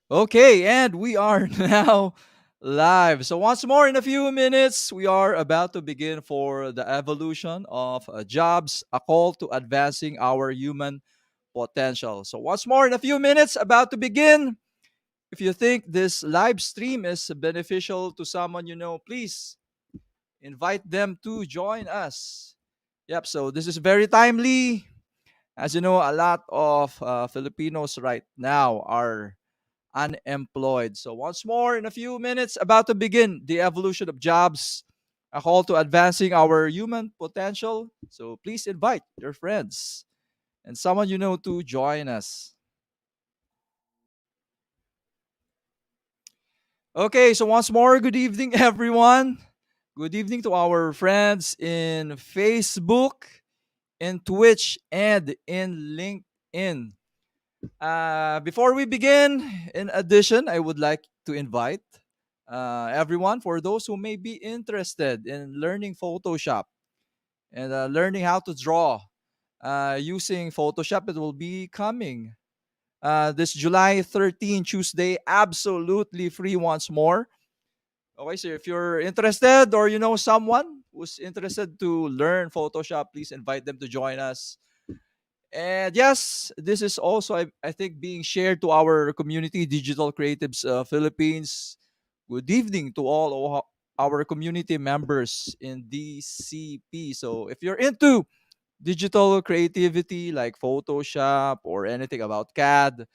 Okay, and we are now live. So, once more, in a few minutes, we are about to begin for the evolution of jobs, a call to advancing our human potential. So, once more, in a few minutes, about to begin. If you think this live stream is beneficial to someone you know, please invite them to join us. Yep, so this is very timely. As you know, a lot of Filipinos right now are unemployed. So, once more, in a few minutes, about to begin the evolution of jobs, a call to advancing our human potential. So, please invite your friends and someone you know to join us. Okay, so once more, good evening, everyone. Good evening to our friends in Facebook, in Twitch, and in LinkedIn. Before we begin, in addition, I would like to invite everyone for those who may be interested in learning Photoshop and learning how to draw using Photoshop. It will be coming this July 13, Tuesday, absolutely free once more. Okay, so if you're interested or you know someone who's interested to learn Photoshop, please invite them to join us. And yes, this is also, I think, being shared to our community, Digital Creatives Philippines. Good evening to all our community members in DCP. So if you're into digital creativity like Photoshop or anything about CAD,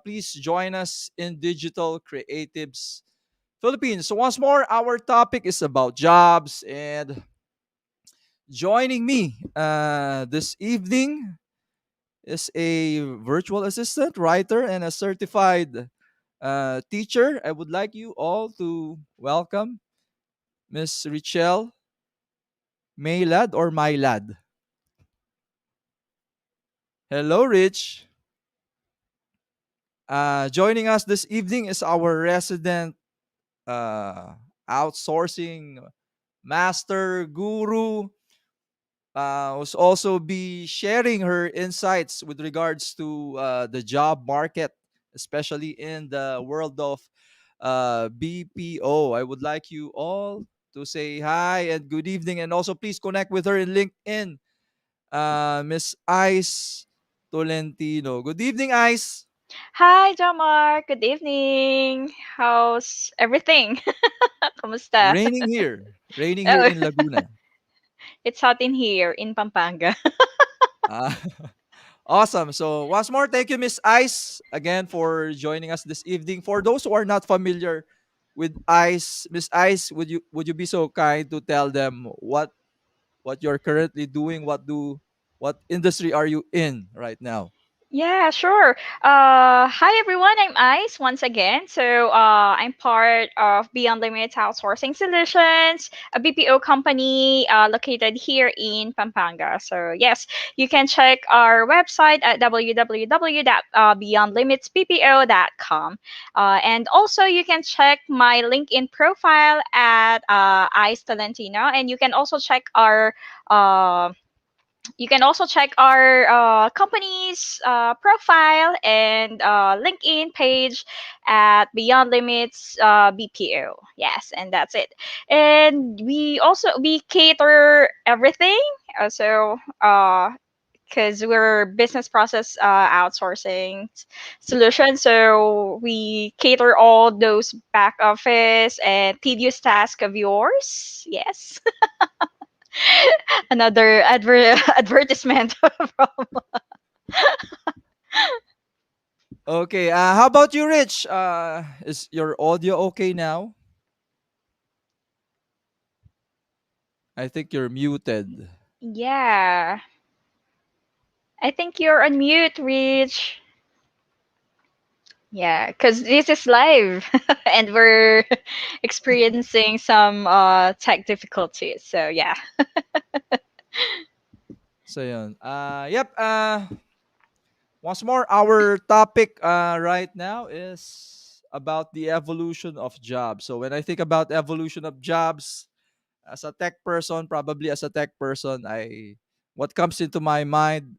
please join us in Digital Creatives Philippines. So once more, our topic is about jobs, and joining me this evening is a virtual assistant, writer, and a certified teacher. I would like you all to welcome Miss Richelle Maylad or Mylad. Hello, Rich. Joining us this evening is our resident uh, outsourcing master guru, who's also be sharing her insights with regards to the job market, especially in the world of BPO. I would like you all to say hi and good evening, and also please connect with her in LinkedIn, Miss Ice Tolentino. Good evening, Ice. Hi, Jamar. Good evening. How's everything? Kamusta? Raining here Oh, in Laguna. it's hot in here in Pampanga. Uh, Awesome. So once more, thank you, Miss Ice, again for joining us this evening. For those who are not familiar with Ice, Miss Ice, would you be so kind to tell them what you're currently doing? What industry are you in right now? Yeah, sure. Hi everyone, I'm Ice once again. I'm part of Beyond Limits Outsourcing Solutions, a BPO company located here in Pampanga. So yes, you can check our website at www.beyondlimitsbpo.com. And also you can check my LinkedIn profile at Ice Talentino, and uh, you can also check our company's profile and LinkedIn page at Beyond Limits BPO. Yes, and that's it. And we cater everything. Because we're business process outsourcing solution, so we cater all those back office and tedious task of yours. Yes. Another advertisement from. Okay. How about you, Rich? Is your audio okay now? I think you're muted. Yeah, I think you're on mute, Rich. Yeah, because this is live and we're experiencing some tech difficulties. So yeah. So yun. Yep. Once more, our topic right now is about the evolution of jobs. So when I think about evolution of jobs, as a tech person, probably as a tech person, I what comes into my mind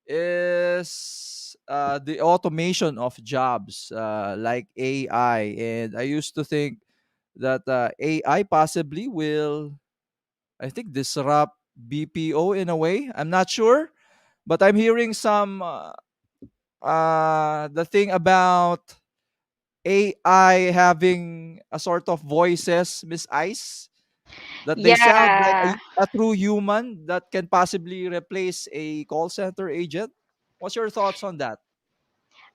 is the automation of jobs like AI, and I used to think that AI possibly will, I think, disrupt BPO in a way. I'm not sure, but I'm hearing some the thing about AI having a sort of voices, Miss Ice, that they sound like Yeah. a true human that can possibly replace a call center agent. What's your thoughts on that?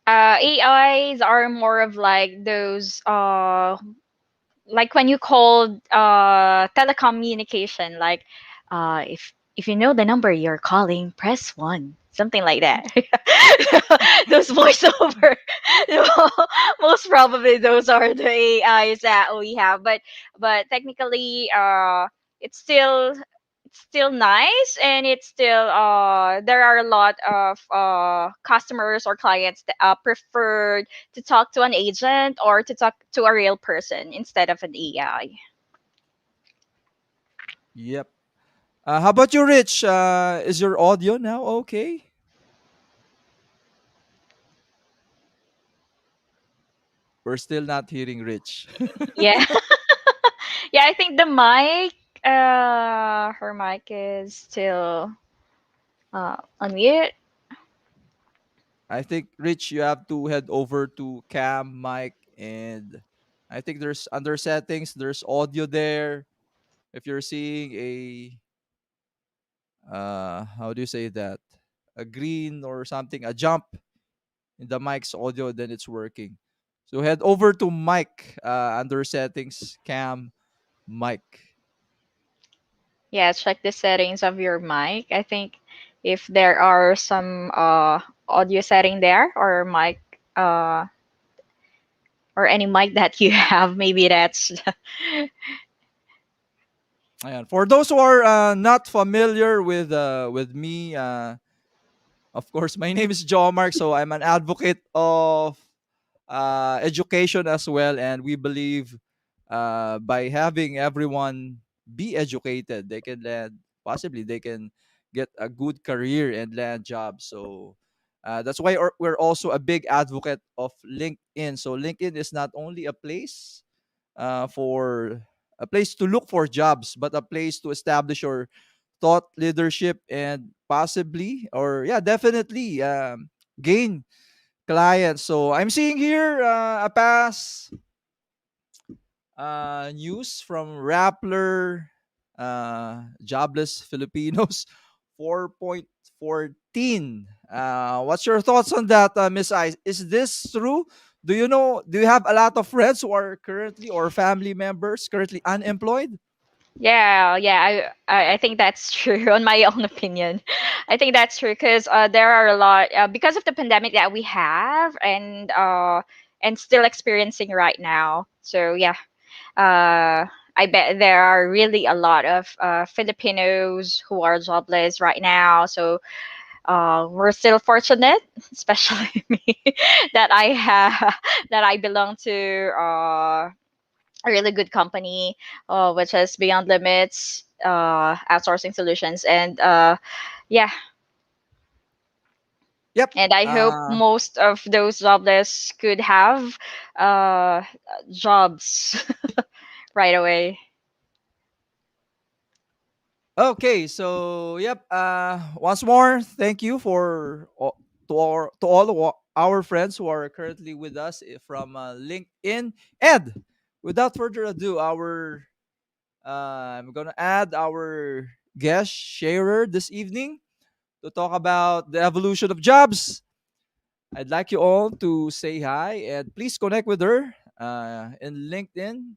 AIs are more of like those like when you called telecommunication, like if you know the number you're calling, press one, something like that. Those voiceover. Most probably those are the AIs that we have, but technically it's still it's still nice, and it's still there are a lot of customers or clients that prefer to talk to an agent or to talk to a real person instead of an AI. Yep. How about you, Rich? Is your audio now okay? We're still not hearing Rich. Yeah. Yeah, I think the mic, her mic is still on mute. I think, Rich, you have to head over to cam, mic, and I think there's under settings, there's audio there. If you're seeing a, how do you say that? A green or something, a jump in the mic's audio, then it's working. So head over to mic, under settings, cam, mic. Yeah, check the settings of your mic. I think if there are some audio setting there or mic or any mic that you have, maybe that's Ayan. For those who are not familiar with me, of course, my name is Joe Mark, so I'm an advocate of education as well, and we believe by having everyone be educated, they can land, possibly they can get a good career and land jobs. So that's why we're also a big advocate of LinkedIn. So LinkedIn is not only for a place to look for jobs, but a place to establish your thought leadership and possibly, or yeah, definitely gain clients. So I'm seeing here a past news from Rappler, jobless Filipinos 4.14. What's your thoughts on that, Miss Ice? Is this true? Do you know? Do you have a lot of friends who are currently, or family members currently unemployed? yeah, yeah. I think that's true. On my own opinion, I think that's true because there are a lot because of the pandemic that we have and still experiencing right now. So yeah, I bet there are really a lot of Filipinos who are jobless right now. So we're still fortunate, especially me, that I have that I belong to a really good company, which is Beyond Limits outsourcing solutions, and yeah, Yep. and I hope most of those jobless could have uh, jobs right away. Okay, so yep. Once more, thank you to all of our friends who are currently with us from LinkedIn. And without further ado, I'm gonna add our guest sharer this evening to talk about the evolution of jobs. I'd like you all to say hi and please connect with her in LinkedIn,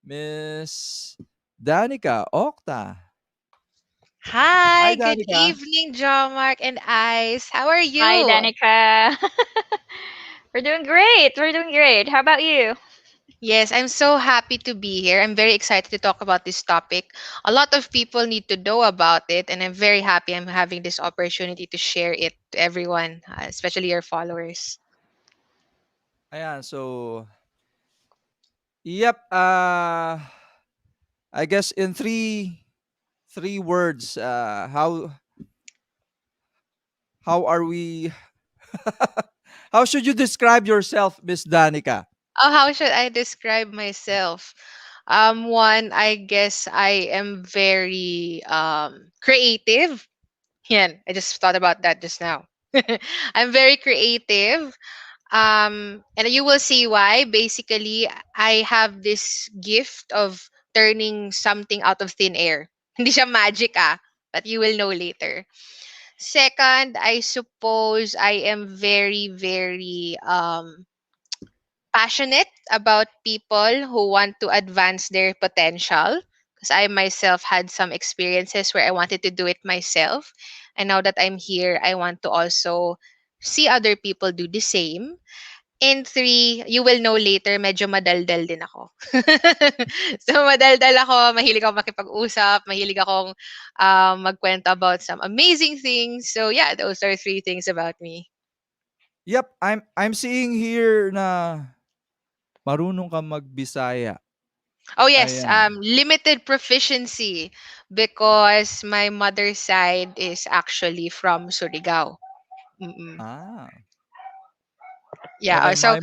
Miss Danica Okta. Hi, Hi, good Danica. evening, Mark and Ice. How are Hi, you? Danica. We're doing great. We're doing great. How about you? Yes, I'm so happy to be here. I'm very excited to talk about this topic. A lot of people need to know about it, and I'm very happy I'm having this opportunity to share it to everyone, especially your followers. Ayan, so yep, I guess in three words, how are we? How should you describe yourself, Miss Danica? Oh, how should I describe myself? One, I guess I am very creative. Yan, I just thought about that just now. I'm very creative. And you will see why. Basically, I have this gift of turning something out of thin air. Hindi siya magic but you will know later. Second, I suppose I am very, very passionate about people who want to advance their potential. Because I myself had some experiences where I wanted to do it myself. And now that I'm here, I want to also see other people do the same. And three, you will know later, medyo madaldal din ako. So, madaldal ako, mahilig ako makipag-usap, mahilig akong magkwento about some amazing things. So, yeah, those are three things about me. Yep, I'm seeing here na marunong ka magbisaya. Oh, yes, Ayan. limited proficiency because my mother's side is actually from Surigao. Mm-mm. Ah. Yeah, Okay, so,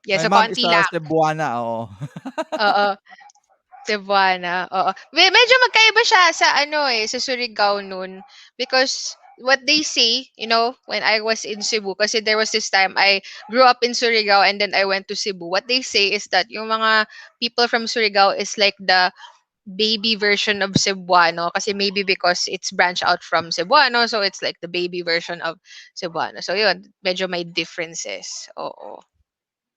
yeah, my so mom is konti a lang. Cebuana, oo. Oo. Cebuana, oo. Medyo magkaiba siya sa ano sa Surigao noon because what they say, when I was in Cebu, kasi there was this time I grew up in Surigao and then I went to Cebu. What they say is that yung mga people from Surigao is like the baby version of Cebuano kasi maybe because it's branched out from Cebuano, so it's like the baby version of Cebuano. So yun, medyo may differences. Oo.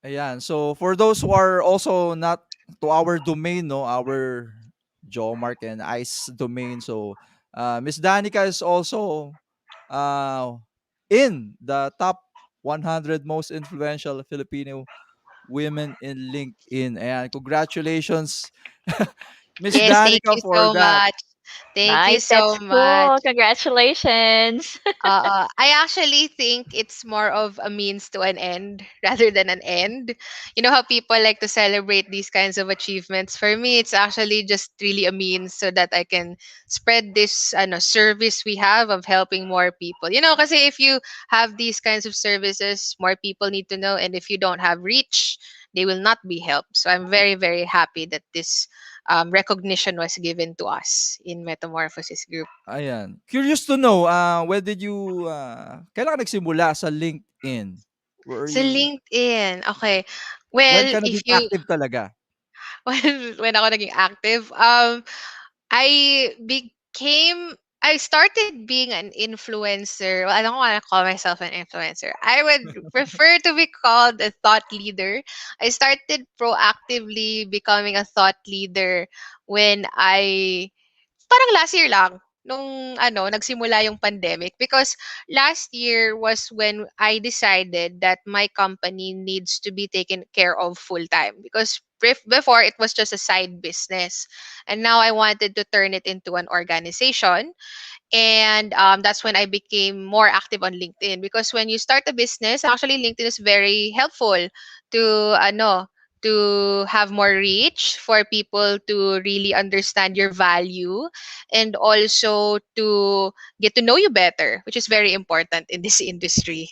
Ayan. So for those who are also not to our domain, no, our Mark and Ice domain. So Miss Danica is also uh, in the top 100 most influential Filipino women in LinkedIn. And congratulations, Miss Yes, thank Danica, you for so that. much. Thank you Nice. so That's much. cool. Congratulations. I actually think it's more of a means to an end rather than an end. You know how people like to celebrate these kinds of achievements? For me, it's actually just really a means so that I can spread this service we have of helping more people. Because if you have these kinds of services, more people need to know. And if you don't have reach, they will not be helped. So I'm very, very happy that this recognition was given to us in Metamorphosis Group. Ayan. Curious to know, when did you, kailan ka nagsimula sa LinkedIn? Were Sa you, LinkedIn, okay. when Well, ka if naging you active talaga? when ako naging active, I started being an influencer. Well, I don't want to call myself an influencer. I would prefer to be called a thought leader. I started proactively becoming a thought leader when parang last year lang nung nagsimula yung pandemic because last year was when I decided that my company needs to be taken care of full time because before it was just a side business and now I wanted to turn it into an organization. And that's when I became more active on LinkedIn because when you start a business, actually LinkedIn is very helpful to have more reach for people to really understand your value and also to get to know you better, which is very important in this industry.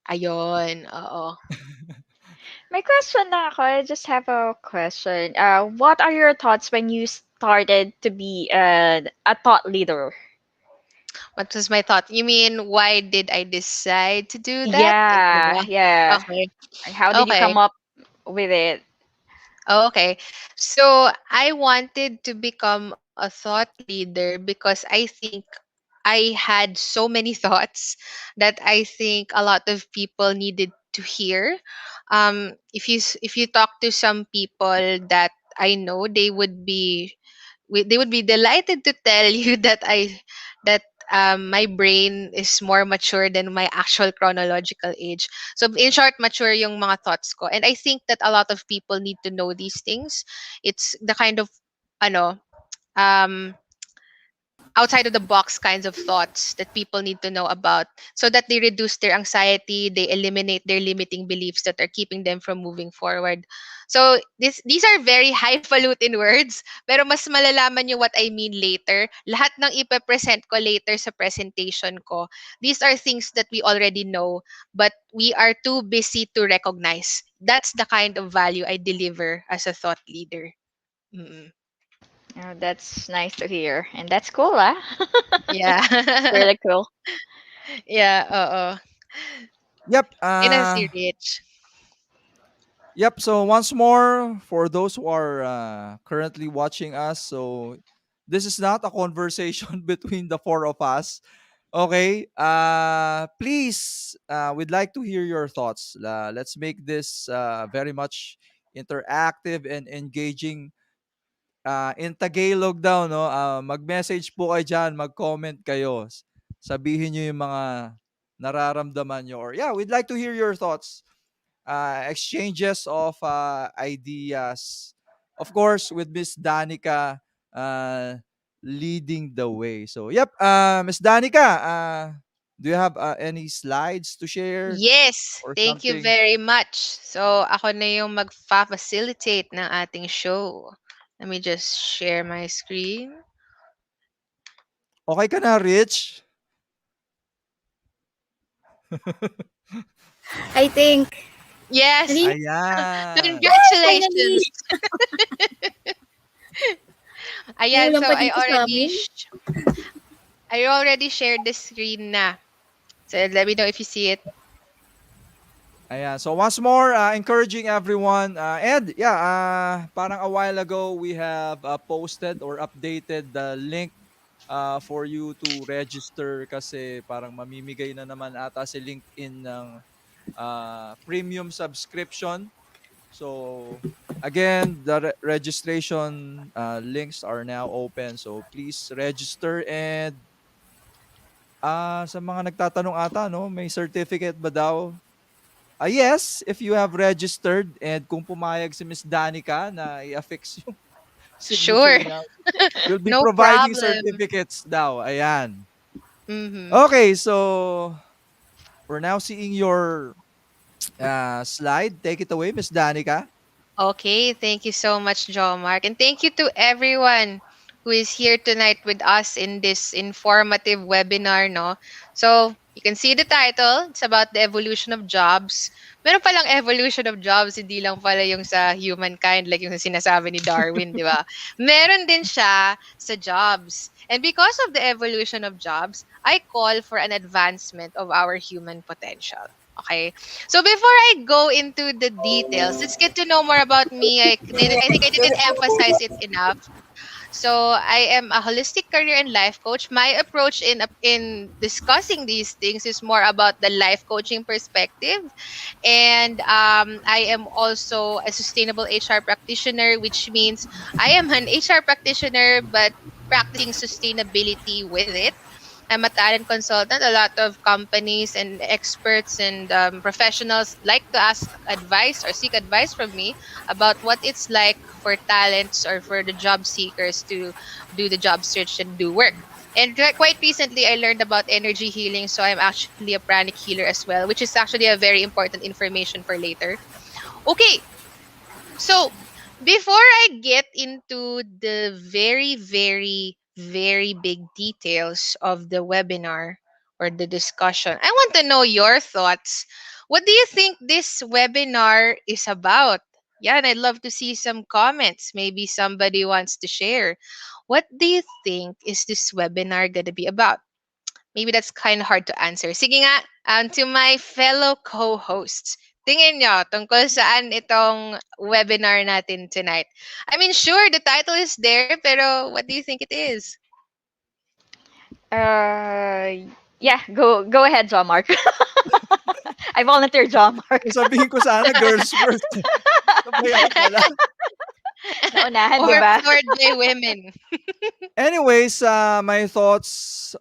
Ayon, oo. My question na ako, I just have a question. What are your thoughts when you started to be a thought leader? What was my thought? You mean why did I decide to do that? Yeah, Diba? yeah. Okay. How did you Okay. come up with it? Oh, okay. So I wanted to become a thought leader because I think I had so many thoughts that I think a lot of people needed to hear. If you talk to some people that I know, they would be delighted to tell you that my brain is more mature than my actual chronological age. So in short, mature yung mga thoughts ko. And I think that a lot of people need to know these things. It's the kind of ano um outside of the box kinds of thoughts that people need to know about, so that they reduce their anxiety, they eliminate their limiting beliefs that are keeping them from moving forward. So these are very highfalutin words, pero mas malalaman nyo what I mean later. Lahat ng ipe-present ko later sa presentation ko, these are things that we already know, but we are too busy to recognize. That's the kind of value I deliver as a thought leader. Mm-mm. Oh, that's nice to hear. And that's cool, huh? Yeah. Really cool. Yeah, oo. Yep. Energy rich. Yep. So once more, for those who are currently watching us, so this is not a conversation between the four of us. Okay. Please, we'd like to hear your thoughts. Let's make this very much interactive and engaging. In Tagalog daw, no? Mag-message po kayo dyan, mag-comment kayo. Sabihin nyo yung mga nararamdaman nyo. Or yeah, we'd like to hear your thoughts, exchanges of ideas. Of course, with Miss Danica uh, leading the way. So, yep, Miss Danica, do you have any slides to share Yes, or thank you something? very much. So, ako na yung magfa-facilitate ng ating show. Let me just share my screen. Okay ka na, Rich? I think. Yes, Really? Ayan. Yay! Finally! congratulations. Ayan, Kulang so pa dito sa amin. I already shared the screen na. So, let me know if you see it. Ayan. So once more, encouraging everyone. And yeah, parang a while ago, we have posted or updated the link for you to register kasi parang mamimigay na naman ata si LinkedIn ng premium subscription. So again, the registration links are now open. So please register and sa mga nagtatanong ata, no, may certificate ba daw? Yes, if you have registered and kung pumayag si Miss Danica na i-affix yung signature Sure, niya, we'll be no providing problem. certificates daw. Ayan. Mm-hmm. Okay, so we're now seeing your slide. Take it away, Miss Danica. Okay, thank you so much, Jo Mark. And thank you to everyone who is here tonight with us in this informative webinar, no? So, you can see the title. It's about the evolution of jobs. Meron palang evolution of jobs, hindi lang pala yung sa humankind, like yung sinasabi ni Darwin, di ba? Meron din siya sa jobs. And because of the evolution of jobs, I call for an advancement of our human potential. Okay? So before I go into the details, let's get to know more about me. I think I didn't emphasize it enough. So I am a holistic career and life coach. My approach in discussing these things is more about the life coaching perspective, and I am also a sustainable HR practitioner, which means I am an HR practitioner but practicing sustainability with it. I'm a talent consultant. A lot of companies and experts and professionals like to ask advice or seek advice from me about what it's like for talents or for the job seekers to do the job search and do work. And quite recently, I learned about energy healing. So I'm actually a pranic healer as well, which is actually a very important information for later. Okay, so, before I get into the very, very, very big details of the webinar or the discussion, I want to know your thoughts. What do you think this webinar is about? Yeah, and I'd love to see some comments. Maybe somebody wants to share. What do you think is this webinar going to be about? Maybe that's kind of hard to answer. Sige nga, to my fellow co-hosts, tingin nyo tungkol saan itong webinar natin tonight? I mean, sure, the title is there, pero what do you think it is? Uh, yeah, go ahead, John Mark. I volunteer, John Mark. Sabihin ko sana girls first. Sabay ako pala. Naunahan, di Or ba? powered by women? Anyways, my thought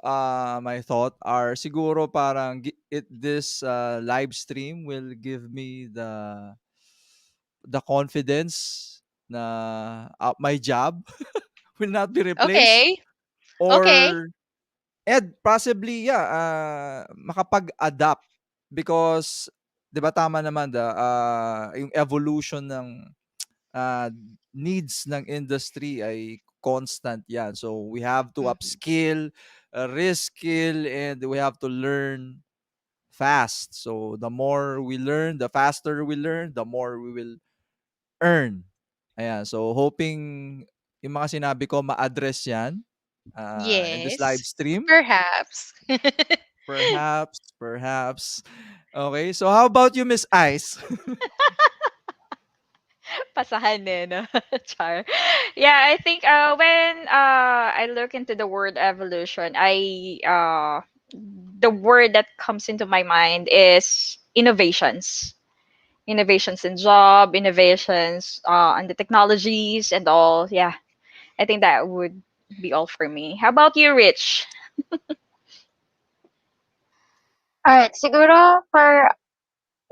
are siguro parang this live stream will give me the confidence na my job will not be replaced. Okay. Okay. or and possibly yeah, makapag-adapt because 'di ba tama naman yung evolution ng uh, needs ng industry ay constant yan. So we have to Mhm. upskill, reskill, and we have to learn fast. So the more we learn, the faster we learn, the more we will earn. Ayan. So hoping yung mga sinabi ko ma-address yan in this live Yes. stream. Perhaps. Perhaps, perhaps. Okay. So how about you, Miss Ice? Pasahan eh, no? Char. Yeah, I think when I look into the word evolution, the word that comes into my mind is innovations. Innovations in job, innovations on the technologies and all. Yeah, I think that would be all for me. How about you, Rich? Alright, siguro for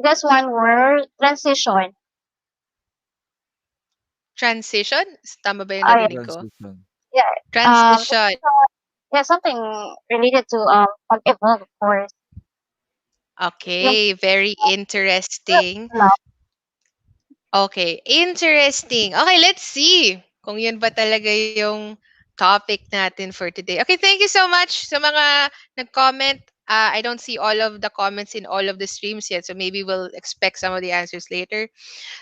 just one word, transition. Transition? Tama ba yung Oh, yeah. narinig ko? Transition. Yeah. Transition. Yeah, something related to pag-evolve, of course. Yung Okay, very interesting. love. Okay, interesting. Okay, let's see kung yun ba talaga yung topic natin for today. Okay, thank you so much sa mga nag-comment. I don't see all of the comments in all of the streams yet, so maybe we'll expect some of the answers later.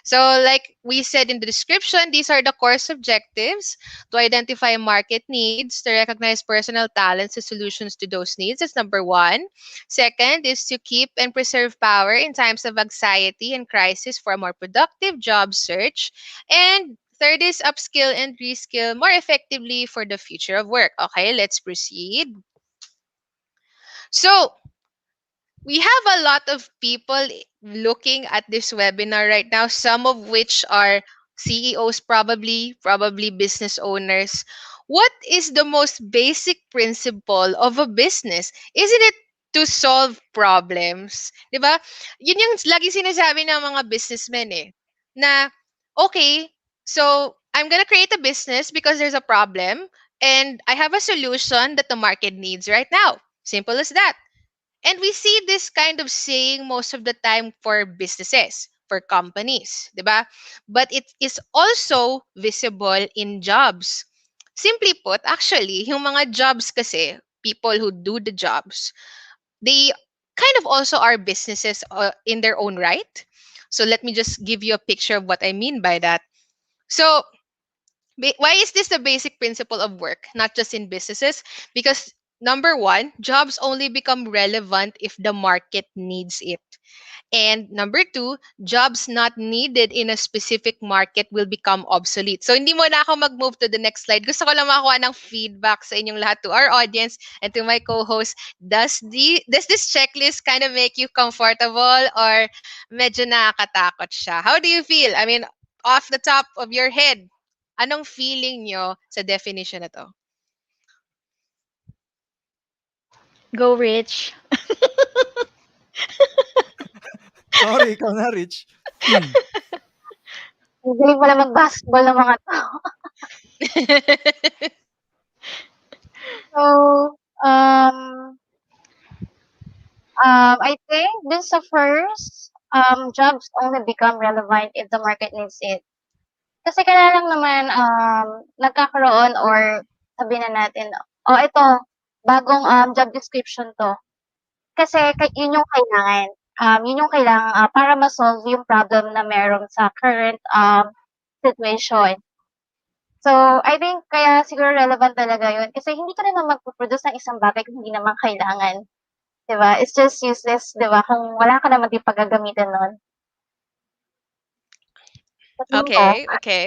So, like we said in the description, these are the course objectives: to identify market needs, to recognize personal talents and solutions to those needs. That's number one. Second is to keep and preserve power in times of anxiety and crisis for a more productive job search. And third is upskill and reskill more effectively for the future of work. Okay, let's proceed. So, we have a lot of people looking at this webinar right now, some of which are CEOs, probably business owners. What is the most basic principle of a business? Isn't it to solve problems? 'Di ba? Yun yung lagi sinasabi ng mga businessmen eh. Na, okay, so I'm gonna create a business because there's a problem and I have a solution that the market needs right now. Simple as that. And we see this kind of saying most of the time for businesses, for companies, 'di ba? But it is also visible in jobs. Simply put, actually, yung mga jobs kasi, people who do the jobs, they kind of also are businesses in their own right. So let me just give you a picture of what I mean by that. So why is this the basic principle of work, not just in businesses? Because number one, jobs only become relevant if the market needs it. And number two, jobs not needed in a specific market will become obsolete. So hindi mo na ako mag-move to the next slide. Gusto ko lang makakuha ng feedback sa inyong lahat, to our audience and to my co-host. Does this checklist kind of make you comfortable or medyo nakakatakot siya? How do you feel? I mean, off the top of your head, anong feeling nyo sa definition na to? Go, Rich. Sorry, ikaw na, Rich. Hmm. Ang galing pala mag-basketball ng mga tao. So, I think this the first, jobs only become relevant if the market needs it. Kasi kaya lang naman, nagkakaroon or sabihin na natin, oh, ito, bagong job description to. Kasi yun yung kailangan. Yun yung kailangan para ma-solve yung problem na meron sa current situation. So, I think kaya siguro relevant talaga yun. Kasi hindi ka naman magpo-produce ng isang bagay kung hindi naman kailangan. 'Di ba? It's just useless, 'di ba? Kung wala ka naman din paggagamitan nun. Sa tingin ko, Okay, okay.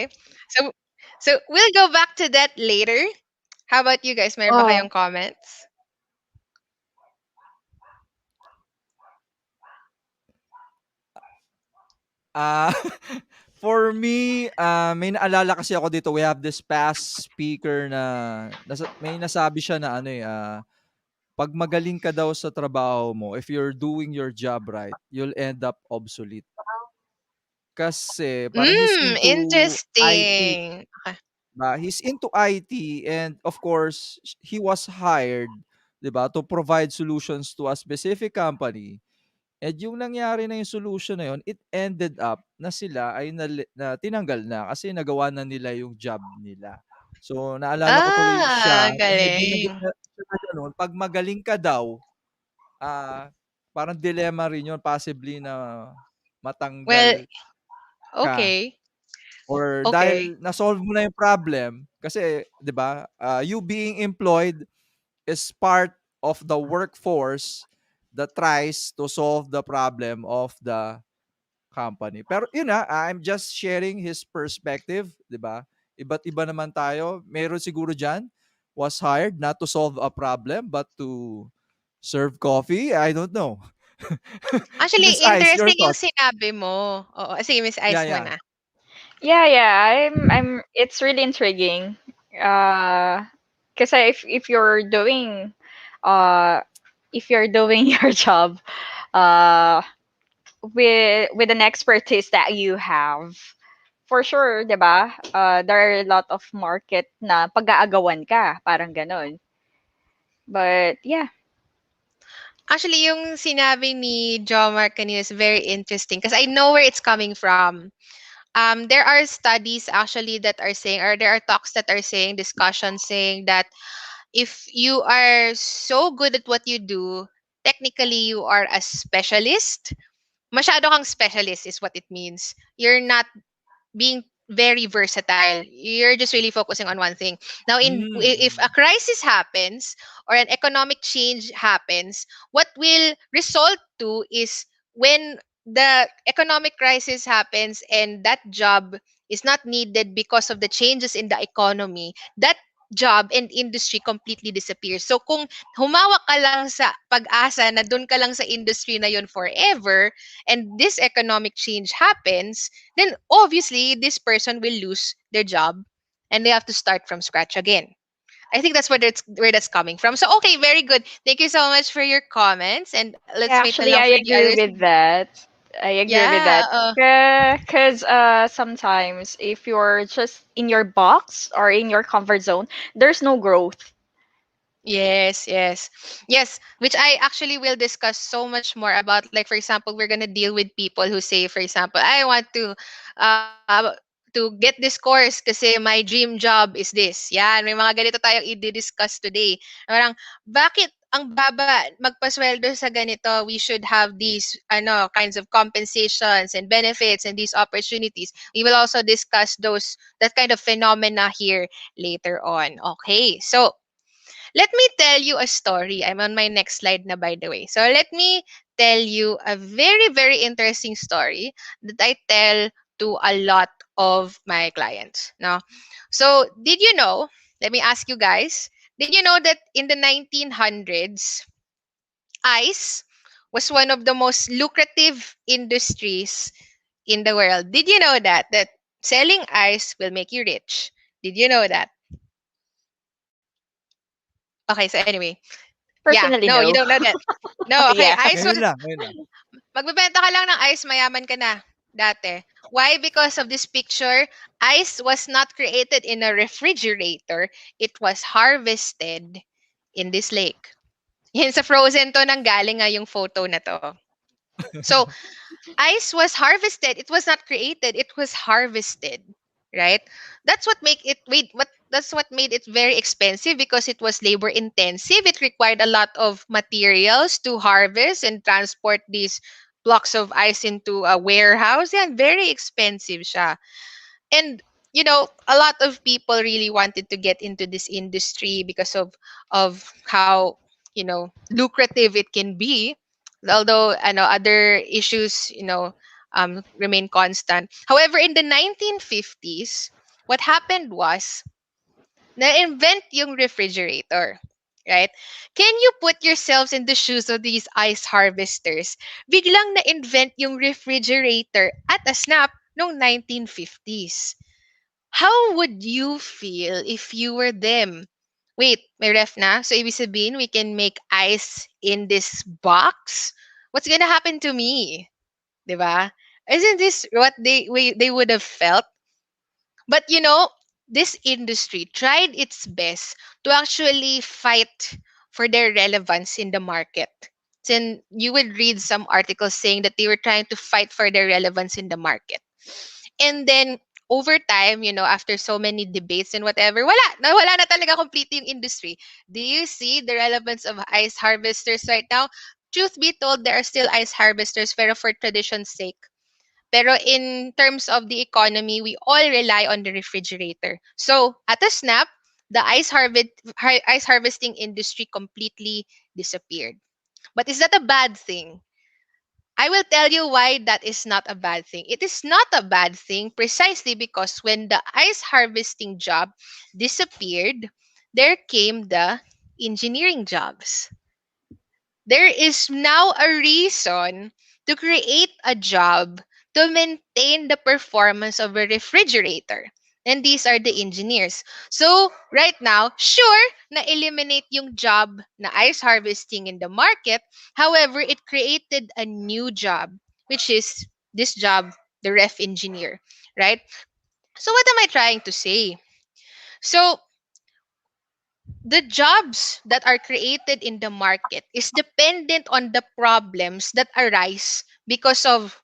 So we'll go back to that later. How about you guys? Meron ba oo. kayong comments? Ah, for me, may naalala kasi ako dito. We have this past speaker na may nasabi siya na ano eh, 'pag magaling ka daw sa trabaho mo, if you're doing your job right, you'll end up obsolete. Kasi parang he's into IT. Interesting. Okay. He's into IT, and of course he was hired, 'di ba, to provide solutions to a specific company. And yung nangyari na yung solution na yun, it ended up na sila ay na tinanggal na kasi nagawa na nila yung job nila. So, naalala ko tuloy siya, may binanggit Galing. na siya na gano'n, 'pag magaling ka daw, parang dilemma rin yun possibly na Well, matanggal ka okay. or Okay. dahil na-solve mo na yung problem kasi 'di ba, you being employed is part of the workforce that tries to solve the problem of the company. Pero yun na, I'm just sharing his perspective, 'di ba? Iba't iba naman tayo. Meron siguro diyan was hired not to solve a problem but to serve coffee. I don't know. Actually, Miss Ice, your interesting yung thoughts? sinabi mo. Oo, sige, Miss Yeah, Ice yeah. muna. Yeah, yeah. I'm it's really intriguing. Cause if you're doing uh if you're doing your job uh with an expertise that you have, for sure, 'di ba? There are a lot of market na pag-aagawan ka, parang ganon. But yeah, Actually, yung sinabi ni Jomar kanina is very interesting because I know where it's coming from. There are studies actually that are saying, or there are talks that are saying, discussions saying that if you are so good at what you do, technically you are a specialist. Masyado kang specialist is what it means. You're not being very versatile. You're just really focusing on one thing. Now, if a Mm. crisis happens or an economic change happens, what will result to is when the economic crisis happens and that job is not needed because of the changes in the economy, that job and industry completely disappears. So kung humawak ka lang sa pag-asa na doon ka lang sa industry na yun forever and this economic change happens, then obviously this person will lose their job and they have to start from scratch again. I think that's where that's coming from. So okay, very good. Thank you so much for your comments, and let's yeah, wait till actually, now I for the agree others. with that. I agree with Yeah. that. Cause sometimes if you're just in your box or in your comfort zone, there's no growth. Yes, yes. Yes, which I actually will discuss so much more about. Like, for example, we're gonna deal with people who say, for example, I want to get this course kasi my dream job is this. Yan, may mga ganito tayong i-discuss today. Parang, bakit ang baba magpasweldo sa ganito? We should have these kinds of compensations and benefits and these opportunities. We will also discuss that kind of phenomena here later on. Okay, so let me tell you a story. I'm on my next slide na, by the way. So let me tell you a very, very interesting story that I tell to a lot of my clients. Now, so did you know, let me ask you guys, did you know that in the 1900s, ice was one of the most lucrative industries in the world? Did you know that? That selling ice will make you rich. Did you know that? Okay, so anyway, yeah, Personally, no, you no. don't know that. No, okay, Yeah. ice Ngayon was, lang, ngayon lang. magbebenta ka lang ng ice, mayaman ka na dati. Why? Because of this picture, ice was not created in a refrigerator. It was harvested in this lake. Yan sa Frozen to nang galing nga yung photo na to. So, ice was harvested. It was not created. It was harvested, right? That's what make it wait. What That's what made it very expensive because it was labor intensive. It required a lot of materials to harvest and transport these blocks of ice into a warehouse. Yeah, very expensive siya. And a lot of people really wanted to get into this industry because of how lucrative it can be, although I know other issues remain constant. However, in the 1950s, what happened was na-invent yung refrigerator, right? Can you put yourselves in the shoes of these ice harvesters? Biglang na-invent yung refrigerator at a snap noong 1950s. How would you feel if you were them? Wait, may ref na? So, ibig sabihin, we can make ice in this box? What's gonna happen to me? Diba? Isn't this what they would have felt? But this industry tried its best to actually fight for their relevance in the market. Then you would read some articles saying that they were trying to fight for their relevance in the market. And then over time, after so many debates and whatever, wala na talaga completely yung industry. Do you see the relevance of ice harvesters right now? Truth be told, there are still ice harvesters, pero for tradition's sake. Pero in terms of the economy, we all rely on the refrigerator. So, at a snap, the ice harvesting industry completely disappeared. But is that a bad thing? I will tell you why that is not a bad thing. It is not a bad thing precisely because when the ice harvesting job disappeared, there came the engineering jobs. There is now a reason to create a job to maintain the performance of a refrigerator. And these are the engineers. So, right now, sure, na-eliminate yung job na ice harvesting in the market. However, it created a new job, which is this job, the ref engineer, right? So, what am I trying to say? So, the jobs that are created in the market is dependent on the problems that arise because of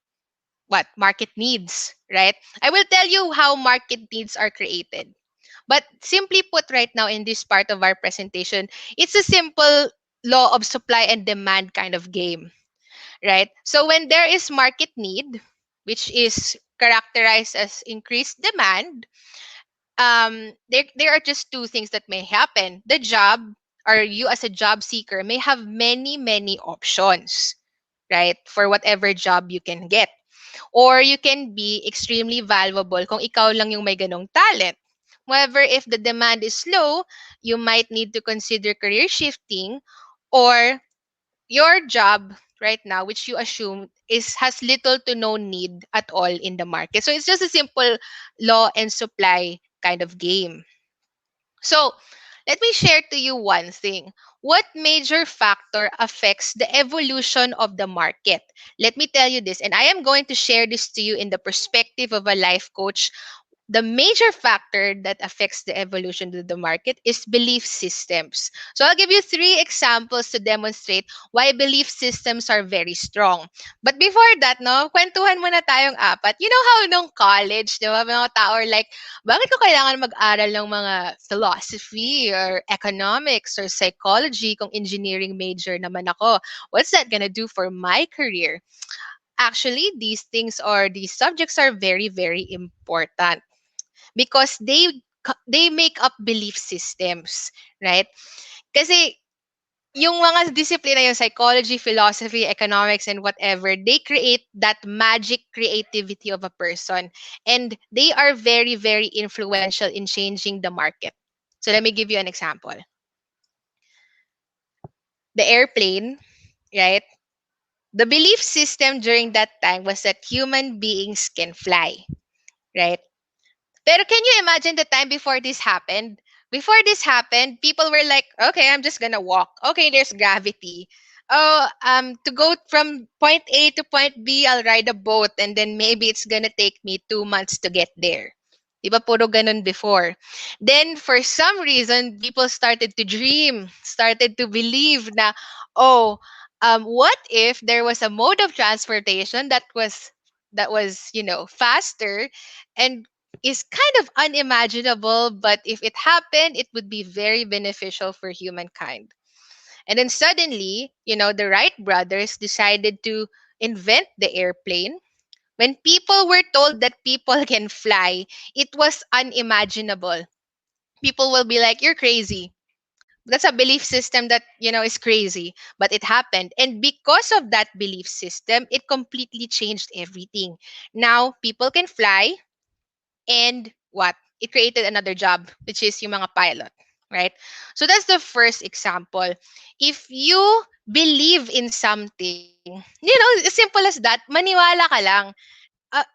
what market needs, right? I will tell you how market needs are created. But simply put, right now in this part of our presentation, it's a simple law of supply and demand kind of game, right? So when there is market need, which is characterized as increased demand, there are just two things that may happen. The job, or you as a job seeker, may have many options, right, for whatever job you can get, or you can be extremely valuable kung ikaw lang yung may ganong talent. However, if the demand is low, you might need to consider career shifting, or your job right now, which you assume is has little to no need at all in the market. So it's just a simple law and supply kind of game. So, let me share to you one thing. What major factor affects the evolution of the market? Let me tell you this, and I am going to share this to you in the perspective of a life coach. The major factor that affects the evolution of the market is belief systems. So I'll give you three examples to demonstrate why belief systems are very strong. But before that, no, kwentuhan muna tayong apat. You know how nung college, di ba, mga tao are like, bakit ko kailangan mag-aral ng mga philosophy or economics or psychology kung engineering major naman ako? What's that gonna do for my career? Actually, these things or these subjects are very important because they make up belief systems, right? Kasi yung mga disiplina, yung psychology, philosophy, economics, and whatever, they create that magic creativity of a person. And they are very influential in changing the market. So let me give you an example. The airplane, right? The belief system during that time was that human beings can fly, right? Pero can you imagine the time before this happened? Before this happened, people were like, okay, I'm just gonna walk. Okay, there's gravity. Oh, to go from point A to point B, I'll ride a boat and then maybe it's gonna take me 2 months to get there. Diba puro ganun before? Then for some reason, people started to dream, started to believe na, oh, what if there was a mode of transportation that was faster and is kind of unimaginable, but if it happened, it would be very beneficial for humankind. And then suddenly, the Wright brothers decided to invent the airplane. When people were told that people can fly, it was unimaginable. People will be like, you're crazy. That's a belief system that, is crazy. But it happened. And because of that belief system, it completely changed everything. Now, people can fly. And what? It created another job, which is yung mga pilot, right? So that's the first example. If you believe in something, as simple as that, maniwala ka lang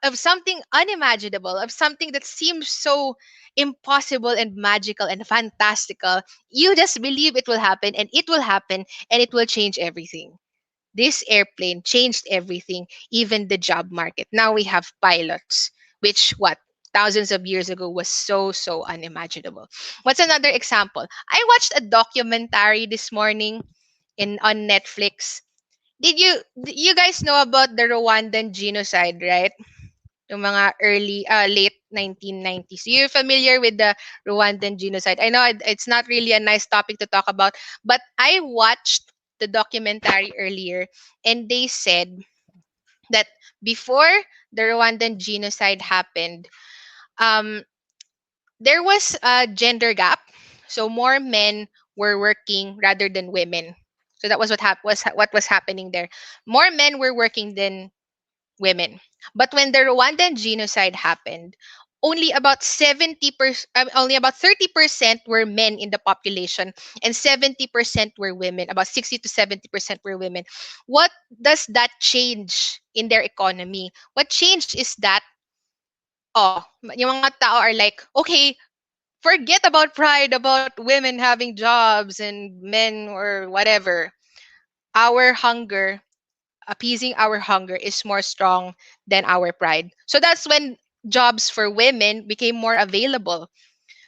of something unimaginable, of something that seems so impossible and magical and fantastical. You just believe it will happen, and it will happen, and it will change everything. This airplane changed everything, even the job market. Now we have pilots, which what? thousands of years ago was so unimaginable. What's another example? I watched a documentary this morning in on Netflix. You guys know about the Rwandan genocide, right? Yung mga late 1990s. You're familiar with the Rwandan genocide. I know it's not really a nice topic to talk about, but I watched the documentary earlier, and they said that before the Rwandan genocide happened, um, there was a gender gap. So more men were working rather than women. So that was what was happening there. More men were working than women. But when the Rwandan genocide happened, only about 30% were men in the population, and 70% were women. About 60 to 70% were women. What does that change in their economy? What changed is that, yung mga tao are like, okay, forget about pride about women having jobs and men or whatever. Our hunger, appeasing our hunger, is more strong than our pride. So that's when jobs for women became more available.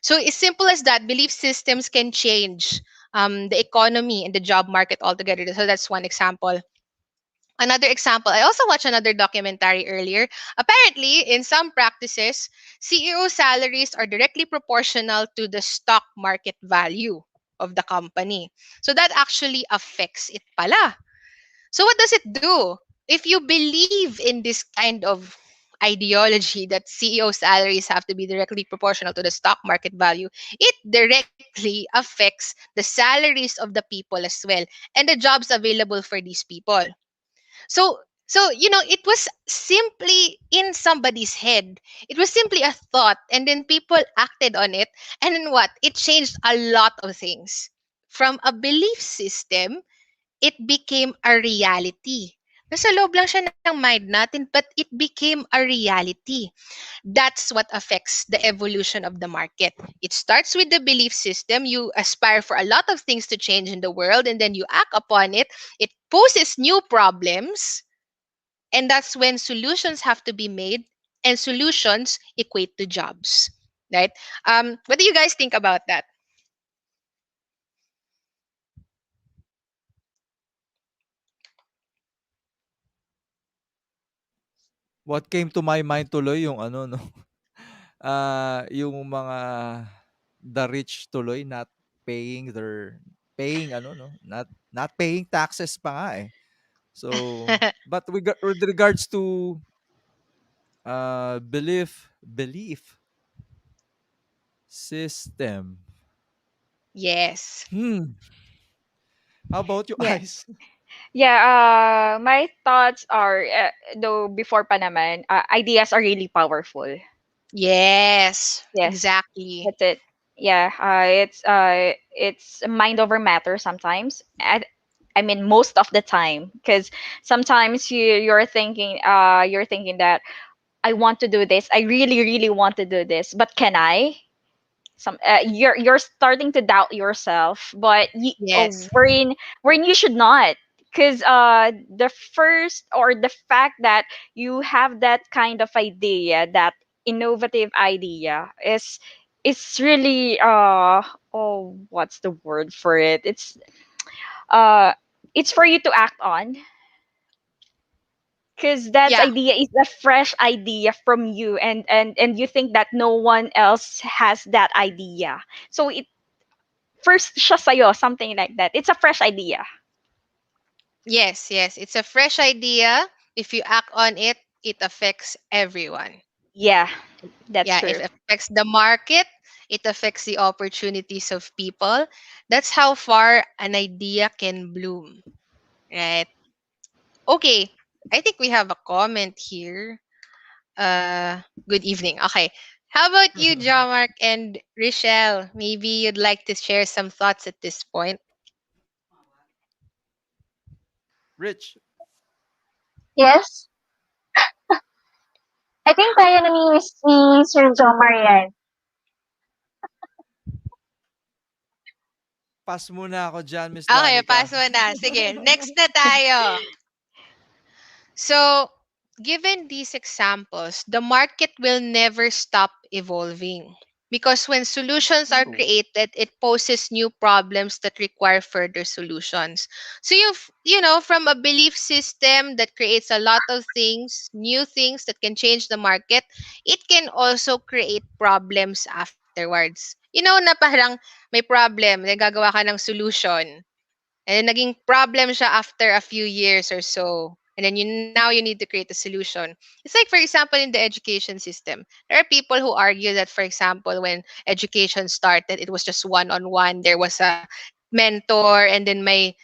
So as simple as that, belief systems can change the economy and the job market altogether. So that's one example. Another example, I also watched another documentary earlier. Apparently, in some practices, CEO salaries are directly proportional to the stock market value of the company. So that actually affects it pala. So what does it do? If you believe in this kind of ideology that CEO salaries have to be directly proportional to the stock market value, it directly affects the salaries of the people as well and the jobs available for these people. So it was simply in somebody's head. It was simply a thought, and then people acted on it. And then what? It changed a lot of things. From a belief system, it became a reality. Nasa loob lang siya ng mind natin, but it became a reality. That's what affects the evolution of the market. It starts with the belief system. You aspire for a lot of things to change in the world, and then you act upon it. It poses new problems, and that's when solutions have to be made, and solutions equate to jobs. Right? What do you guys think about that? What came to my mind tuloy yung ano 'no, yung mga the rich tuloy not paying ano 'no, not paying taxes pa nga, eh. So, but with regards to, belief system, Yes. hmm, how about you, Yeah. Ice? Yeah, my thoughts are, though before pa naman, ideas are really powerful. Yes. Yes, Exactly. that's it. Yeah, it's mind over matter sometimes. I mean most of the time, because sometimes you're thinking that I want to do this. I really really want to do this, but can I? You're starting to doubt yourself, but Yes. wherein you should not, because the first or the fact that you have that kind of idea, that innovative idea, is really oh, what's the word for it, uh it's for you to act on, because that Yeah. idea is a fresh idea from you, and you think that no one else has that idea, so it first siya sa'yo, something like that. It's a fresh idea. Yes, yes. It's a fresh idea. If you act on it, it affects everyone. Yeah, that's Yeah, it true. affects the market, it affects the opportunities of people. That's how far an idea can bloom, right? Okay. I think we have a comment here. Good evening. Okay. How about you, Jamark and Rochelle? Maybe you'd like to share some thoughts at this point. Rich, Yes, I think kaya na ni Sir Jomar yan. pass muna ako diyan, Miss Okay, Danica. pass mo na. Sige, next na tayo. So, given these examples, the market will never stop evolving. Because when solutions are True. created, it poses new problems that require further solutions. So from a belief system that creates a lot of things, new things that can change the market, it can also create problems afterwards. Na parang may problem, nagagawa ka ng solution. And then naging problem siya after a few years or so. And then now you need to create a solution. It's like, for example, in the education system. There are people who argue that, for example, when education started, it was just one-on-one. There was a mentor and then my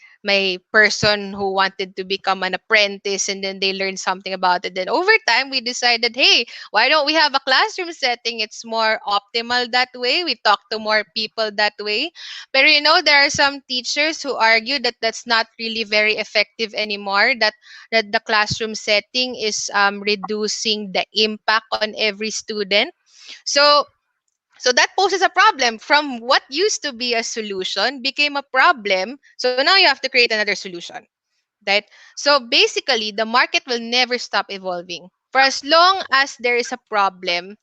person who wanted to become an apprentice, and then they learned something about it. Then over time, we decided, hey, why don't we have a classroom setting? It's more optimal that way. We talk to more people that way. But there are some teachers who argue that that's not really very effective anymore, that the classroom setting is reducing the impact on every student. So that poses a problem. From what used to be a solution became a problem. So now you have to create another solution, right? So basically, the market will never stop evolving. For as long as there is a problem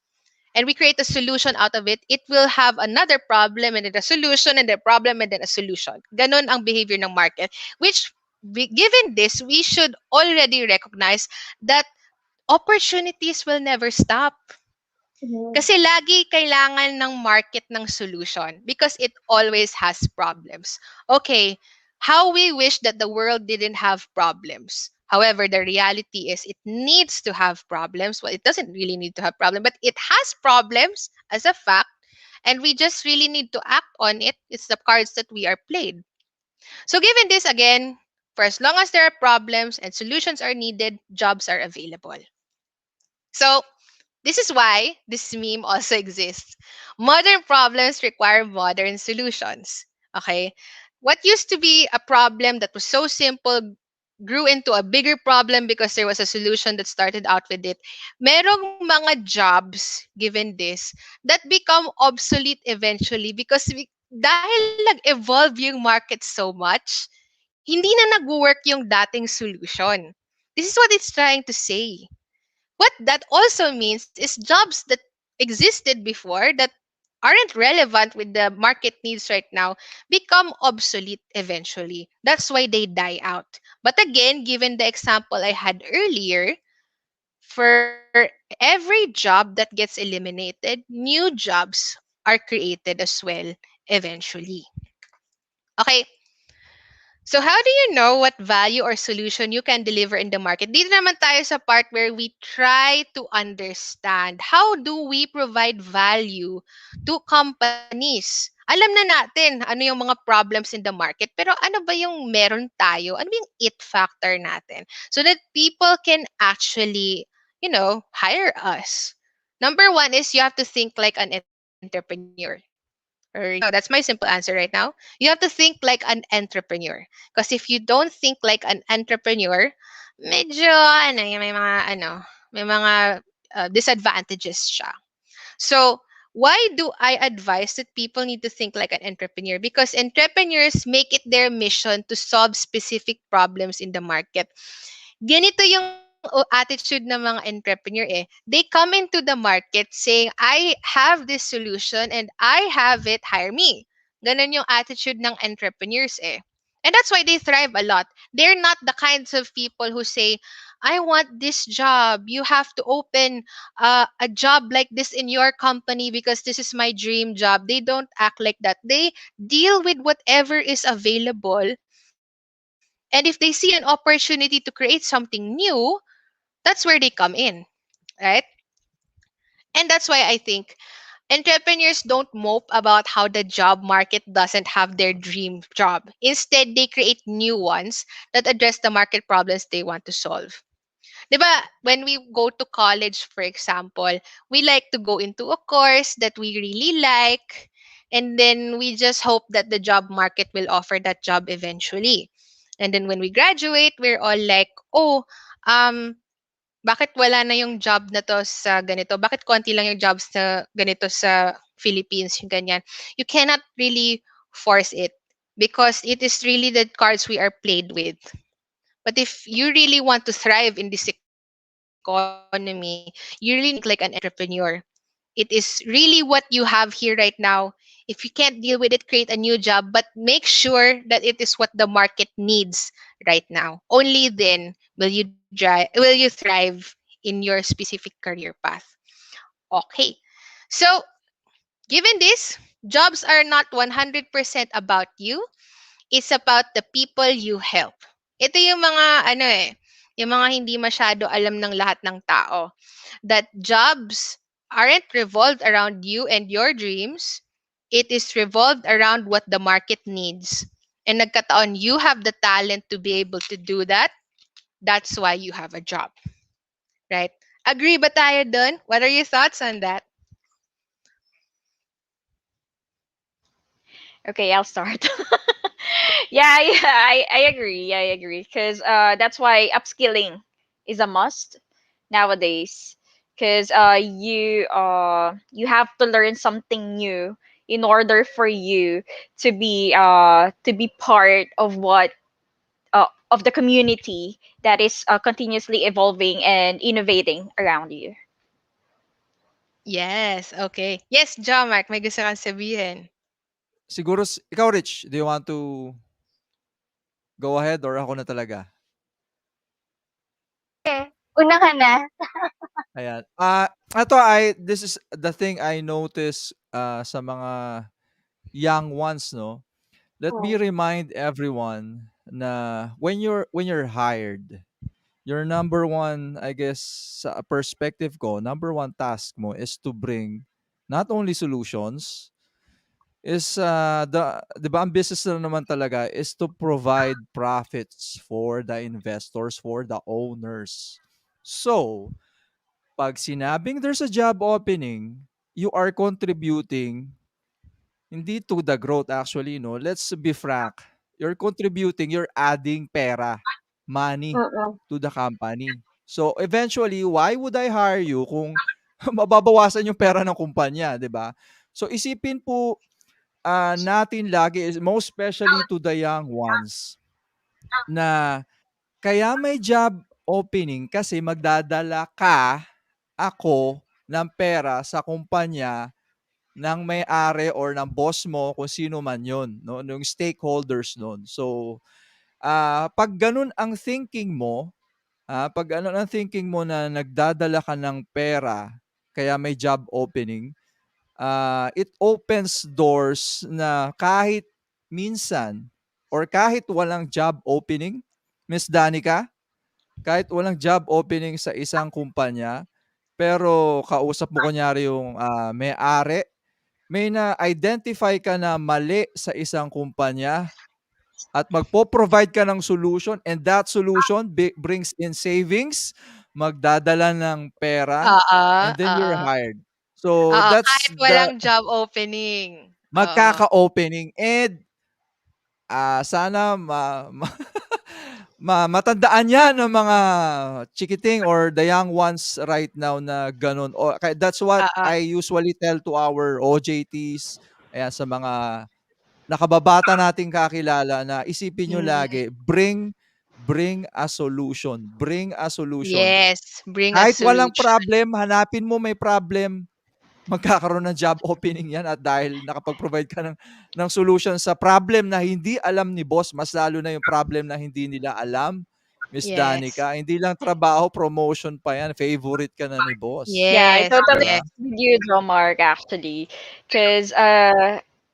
and we create a solution out of it, it will have another problem and then a solution and then a problem and then a solution. Ganon ang behavior ng market, which given this, we should already recognize that opportunities will never stop. Mhm. Kasi lagi kailangan ng market ng solution because it always has problems. Okay, how we wish that the world didn't have problems. However, the reality is it needs to have problems. Well, it doesn't really need to have problems, but it has problems as a fact, and we just really need to act on it. It's the cards that we are played. So given this again, for as long as there are problems and solutions are needed, jobs are available. So this is why this meme also exists. Modern problems require modern solutions. Okay? What used to be a problem that was so simple grew into a bigger problem because there was a solution that started out with it. Merong mga jobs, given this, that become obsolete eventually because dahil nag-evolve yung market so much, hindi na nag-work yung dating solution. This is what it's trying to say. What that also means is jobs that existed before that aren't relevant with the market needs right now become obsolete eventually. That's why they die out. But again, given the example I had earlier, for every job that gets eliminated, new jobs are created as well eventually. Okay, so how do you know what value or solution you can deliver in the market? Dito naman tayo sa part where we try to understand how do we provide value to companies. Alam na natin ano yung mga problems in the market, pero ano ba yung meron tayo? Ano ba yung it factor natin? So that people can actually, hire us. Number one is you have to think like an entrepreneur. Or, that's my simple answer right now. You have to think like an entrepreneur. Because if you don't think like an entrepreneur, medyo, may mga disadvantages siya. So, why do I advise that people need to think like an entrepreneur? Because entrepreneurs make it their mission to solve specific problems in the market. Ganito yung attitude ng mga entrepreneur eh. They come into the market saying, I have this solution and I have it, hire me. Ganon yung attitude ng entrepreneurs eh. And that's why they thrive a lot. They're not the kinds of people who say, I want this job. You have to open a job like this in your company because this is my dream job. They don't act like that. They deal with whatever is available. And if they see an opportunity to create something new, that's where they come in, right? And that's why I think entrepreneurs don't mope about how the job market doesn't have their dream job. Instead, they create new ones that address the market problems they want to solve. 'Di ba, when we go to college, for example, we like to go into a course that we really like, and then we just hope that the job market will offer that job eventually. And then when we graduate, we're all like, oh, bakit wala na yung job na to sa ganito? Bakit konti lang yung jobs na ganito sa Philippines, yung ganyan? You cannot really force it because it is really the cards we are played with. But if you really want to thrive in this economy, economy, you really need to think like an entrepreneur. It is really what you have here right now. If you can't deal with it, create a new job, but make sure that it is what the market needs right now. Only then will you thrive in your specific career path. Okay. So, given this, jobs are not 100% about you. It's about the people you help. Ito yung mga yung mga hindi masyado alam ng lahat ng tao, that jobs aren't revolved around you and your dreams. It is revolved around what the market needs. And nagkataon you have the talent to be able to do that. That's why you have a job, right? Agree ba tayo dun? What are your thoughts on that? Okay, I'll start. Yeah, I agree. I agree. Because that's why upskilling is a must nowadays. Because you have to learn something new in order for you to be part of what of the community that is continuously evolving and innovating around you. Yes, okay. Yes, John Mark, may gusto kang sabihin. Siguro, ikaw, Rich, do you want to go ahead or ako na talaga? Okay, una ka na. Ayan. This is the thing I notice sa mga young ones, no? Let me Hmm, remind everyone na when you're hired, your number one, I guess, sa perspective ko, number one task mo is to bring not only solutions, is the 'di ba ang business na naman talaga is to provide profits for the investors, for the owners. So, pag sinabing there's a job opening, you are contributing hindi to the growth actually, no. Let's be frank. You're contributing, you're adding pera, money mm. to the company. So eventually, why would I hire you kung mababawasan yung pera ng kumpanya, 'di ba? So isipin po natin lagi is most especially to the young ones na kaya may job opening kasi magdadala ka, ako, ng pera sa kumpanya ng may-ari or ng boss mo kung sino man yon, no, yung stakeholders nun. So, 'pag gano'n ang thinking mo, 'pag ano ang thinking mo na nagdadala ka ng pera kaya may job opening, it opens doors na kahit minsan or kahit walang job opening, Miss Danica, kahit walang job opening sa isang kumpanya, pero kausap mo kunyari yung, may-ari, may na-identify ka na mali sa isang kumpanya at magpo-provide ka ng solution and that solution brings in savings, magdadala ng pera, Oo, and then you're oo. hired. So, Oo, that's kahit the walang job opening. Oo. magkaka-opening and, sana matandaan 'yan ng mga chikiting or the young ones right now na gano'n o that's what Oo. I usually tell to our OJTs, ayan, sa mga nakababata nating kakilala na isipin niyo Mm. lagi, bring a solution, bring a solution. Yes, bring a Kahit walang solution. problem, hanapin mo may problem, magkakaroon ng job opening 'yan at dahil nakapag-provide ka ng solution sa problem na hindi alam ni boss, mas lalo na yung problem na hindi nila alam, Miss Yes. Danica, hindi lang trabaho, promotion pa 'yan, favorite ka na ni boss, Yeah, I Yes, 'di totally yes. ba? agree with you, Joe Mark, actually. Because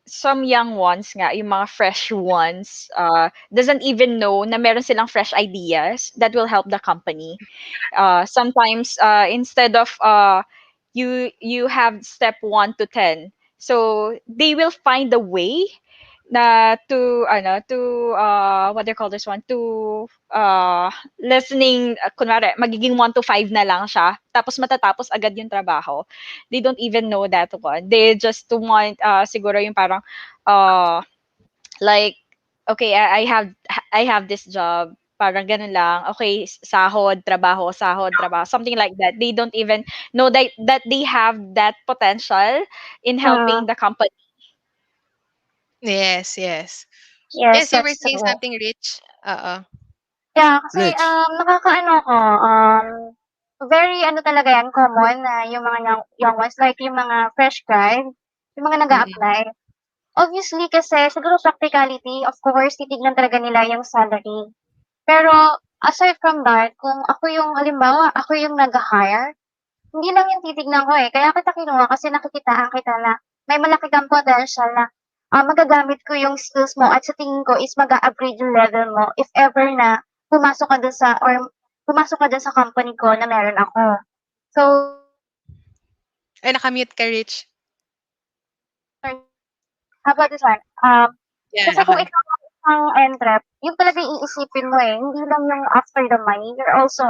some young ones nga, yung mga fresh ones, doesn't even know na meron silang fresh ideas that will help the company. Sometimes instead of you have step 1 to 10, so they will find a way na to what do you call this one, to listening, kunwari magiging 1 to 5 na lang siya tapos matatapos agad yung trabaho. They don't even know that one, they just want siguro yung parang uh like, okay, I have this job, parang ganun lang. Okay, sahod, trabaho, something like that. They don't even know that they have that potential in helping Mm. the company. Yes, yes. Yes, Yes, you were that's saying true. something, Rich. Oo. Yeah, kasi, Rich, nakakaano ako, very ano talaga yan, common na yung mga young ones, like yung mga fresh grad, yung mga nag Mm-mm. apply. Obviously kasi siguro practicality, of course, titignan talaga nila yung salary. Pero aside from that, kung ako yung halimbawa, ako yung nag-hire, hindi lang yung titignan ko, eh. Kaya kita kinuha kasi nakikitaan kita na may malaki kang potential na, magagamit ko yung skills mo at sa tingin ko is mag-a-upgrade yung level mo if ever na pumasok ka dun sa or pumasok ka dun sa company ko na meron ako. So, Ay, nakamute ka, Rich. how about this one? Yan, Kasi kung okay. ikaw ang entrep, yun talaga yung iisipin mo eh. Hindi lang yung after the money. You're also,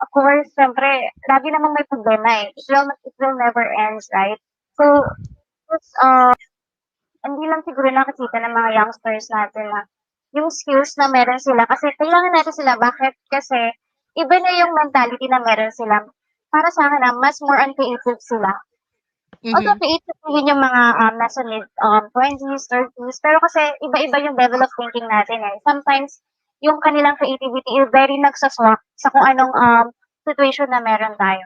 of course, syempre, lagi namang may problema eh. It will never ends, right? So, just, hindi lang siguro nakikita ng mga youngsters natin na yung skills na meron sila. Kasi kailangan natin sila. Bakit? Kasi iba na yung mentality na meron sila. Para sa akin, mas more on creative sila. Although Mm-hmm. creative din yung mga nasa mid 20s, 30s, pero kasi iba-iba yung level of thinking natin eh. Sometimes yung kanilang creativity is very nagsaswak sa kung anong situation na meron tayo.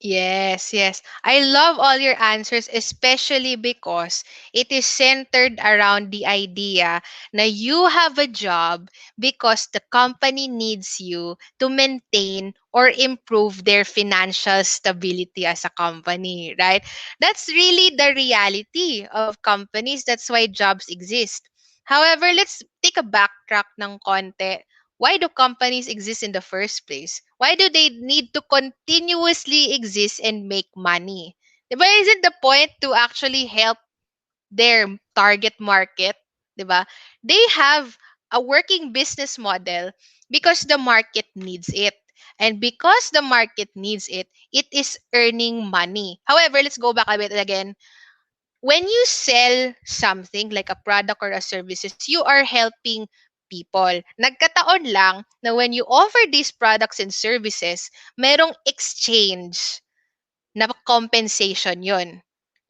Yes, yes. I love all your answers, especially because it is centered around the idea na you have a job because the company needs you to maintain or improve their financial stability as a company, right? That's really the reality of companies. That's why jobs exist. However, let's take a backtrack ng konti. Why do companies exist in the first place? Why do they need to continuously exist and make money? Diba, isn't the point to actually help their target market? Diba? They have a working business model because the market needs it. And because the market needs it, it is earning money. However, let's go back a bit again. When you sell something like a product or a services, you are helping people. Nagkataon lang na when you offer these products and services, merong exchange na compensation yon,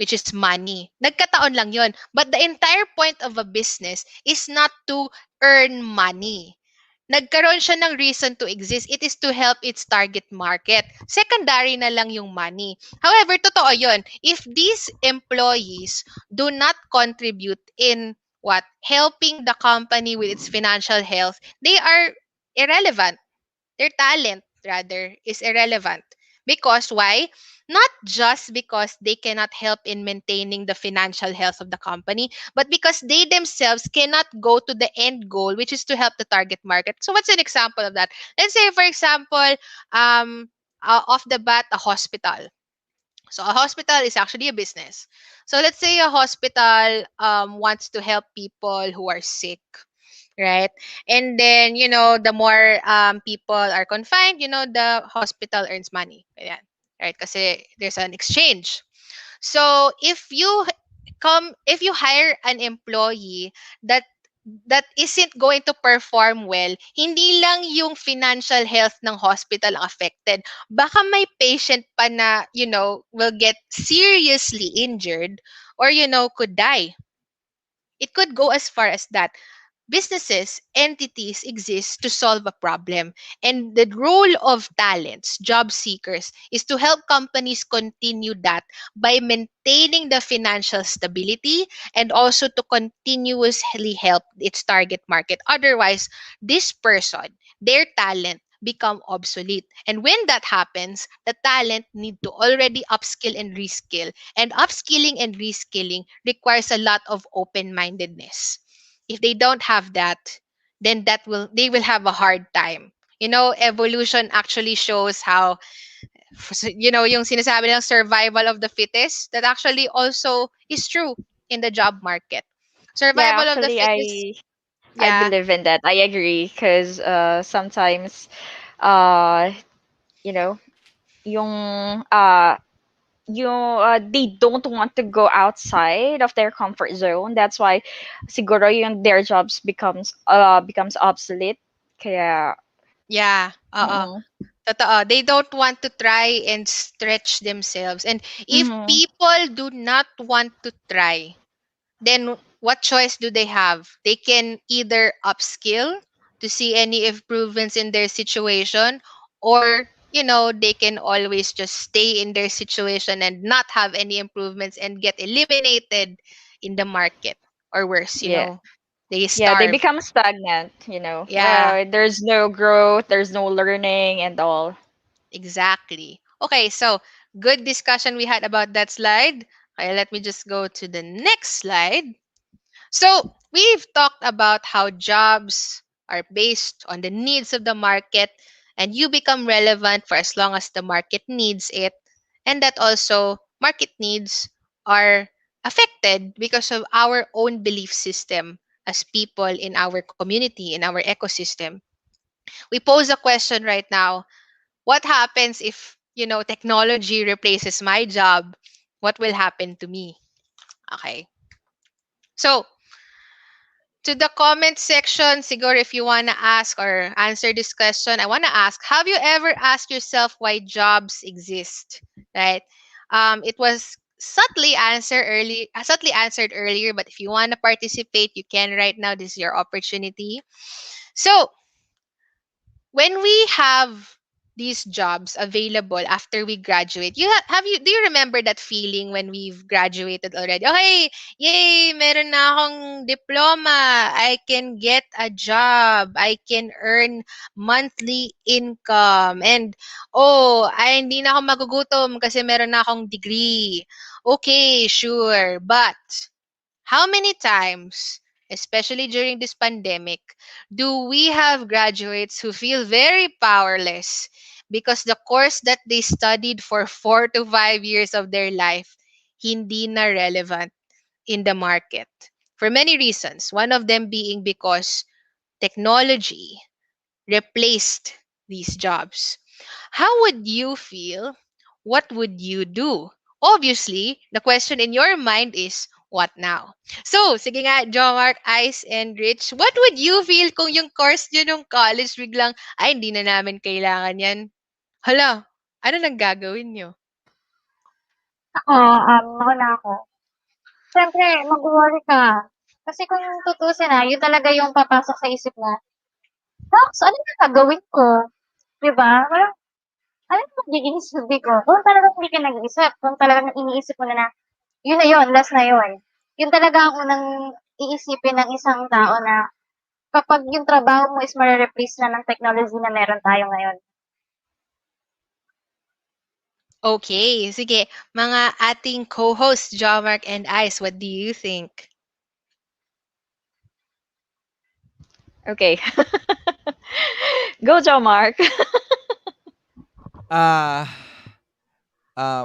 which is money. Nagkataon lang yon. But the entire point of a business is not to earn money. Nagkaroon siya ng reason to exist. It is to help its target market. Secondary na lang yung money. However, totoo yun. If these employees do not contribute in what? Helping the company with its financial health, they are irrelevant. Their talent, rather, is irrelevant. Because why? Not just because they cannot help in maintaining the financial health of the company, but because they themselves cannot go to the end goal, which is to help the target market. So, what's an example of that? Let's say, for example, off the bat, a hospital. So, a hospital is actually a business. So, let's say a hospital wants to help people who are sick, right? And then, the more people are confined, the hospital earns money. Ayan. Right? Kasi there's an exchange. So, if you hire an employee that isn't going to perform well, hindi lang yung financial health ng hospital ang affected. Baka may patient pa na, will get seriously injured or, could die. It could go as far as that. Businesses, entities exist to solve a problem. And the role of talents, job seekers, is to help companies continue that by maintaining the financial stability and also to continuously help its target market. Otherwise, this person, their talent, become obsolete. And when that happens, the talent need to already upskill and reskill. And upskilling and reskilling requires a lot of open-mindedness. If they don't have that, then they will have a hard time. Evolution actually shows how, yung sinasabi ng survival of the fittest, that actually also is true in the job market. Yeah, Survival of the actually, fittest. I Yeah. believe in that. I agree because sometimes uh you know yung they don't want to go outside of their comfort zone. That's why siguro yung their jobs becomes obsolete. Kaya Yeah. mm-mm. Totoo. They don't want to try and stretch themselves. And if Mhm. people do not want to try, then what choice do they have? They can either upskill to see any improvements in their situation, or they can always just stay in their situation and not have any improvements and get eliminated in the market, or worse, Yeah. they Yeah, they starve. become stagnant. Yeah, There's no growth, there's no learning and all. exactly. Okay, so good discussion we had about that slide. Okay, let me just go to the next slide. So, we've talked about how jobs are based on the needs of the market, and you become relevant for as long as the market needs it, and that also market needs are affected because of our own belief system as people in our community, in our ecosystem. We pose a question right now: what happens if, technology replaces my job? What will happen to me? Okay. So, to the comment section, siguro if you want to ask or answer this question, I want to ask, have you ever asked yourself why jobs exist? Right? It was subtly answered earlier, but if you want to participate, you can right now. This is your opportunity. So, when we have these jobs available after we graduate, have you do you remember that feeling when we've graduated already? Okay, yay, meron na akong diploma. I can get a job. I can earn monthly income. And oh, ay hindi na ako magugutom kasi meron na akong degree. Okay, sure. But how many times, especially during this pandemic, do we have graduates who feel very powerless because the course that they studied for 4 to 5 years of their life hindi na relevant in the market? For many reasons. One of them being because technology replaced these jobs. How would you feel? What would you do? Obviously, the question in your mind is, what now? So, sige nga, Jomar, Ice, and Rich, what would you feel kung yung course nyo nung college biglang, ay, hindi na namin kailangan yan? Hala, ano nang gagawin nyo? Ako, nauna ako. Siyempre, mag-worry ka. Kasi kung tutusin yun talaga yung papasok sa isip mo. Nox, ano na gagawin ko? 'Di ba? Parang, ano yung magiging silbi ko? Kung talagang hindi ka nag-iisip, kung talagang iniisip mo na yun na yun, last na yun. Yun talaga ang unang iisipin ng isang tao na kapag yung trabaho mo is mare-replace na ng technology na meron tayo ngayon. Okay, sige. Mga ating co-hosts, Jomark and Ice, what do you think? Okay. Go, Joe Mark. Ah,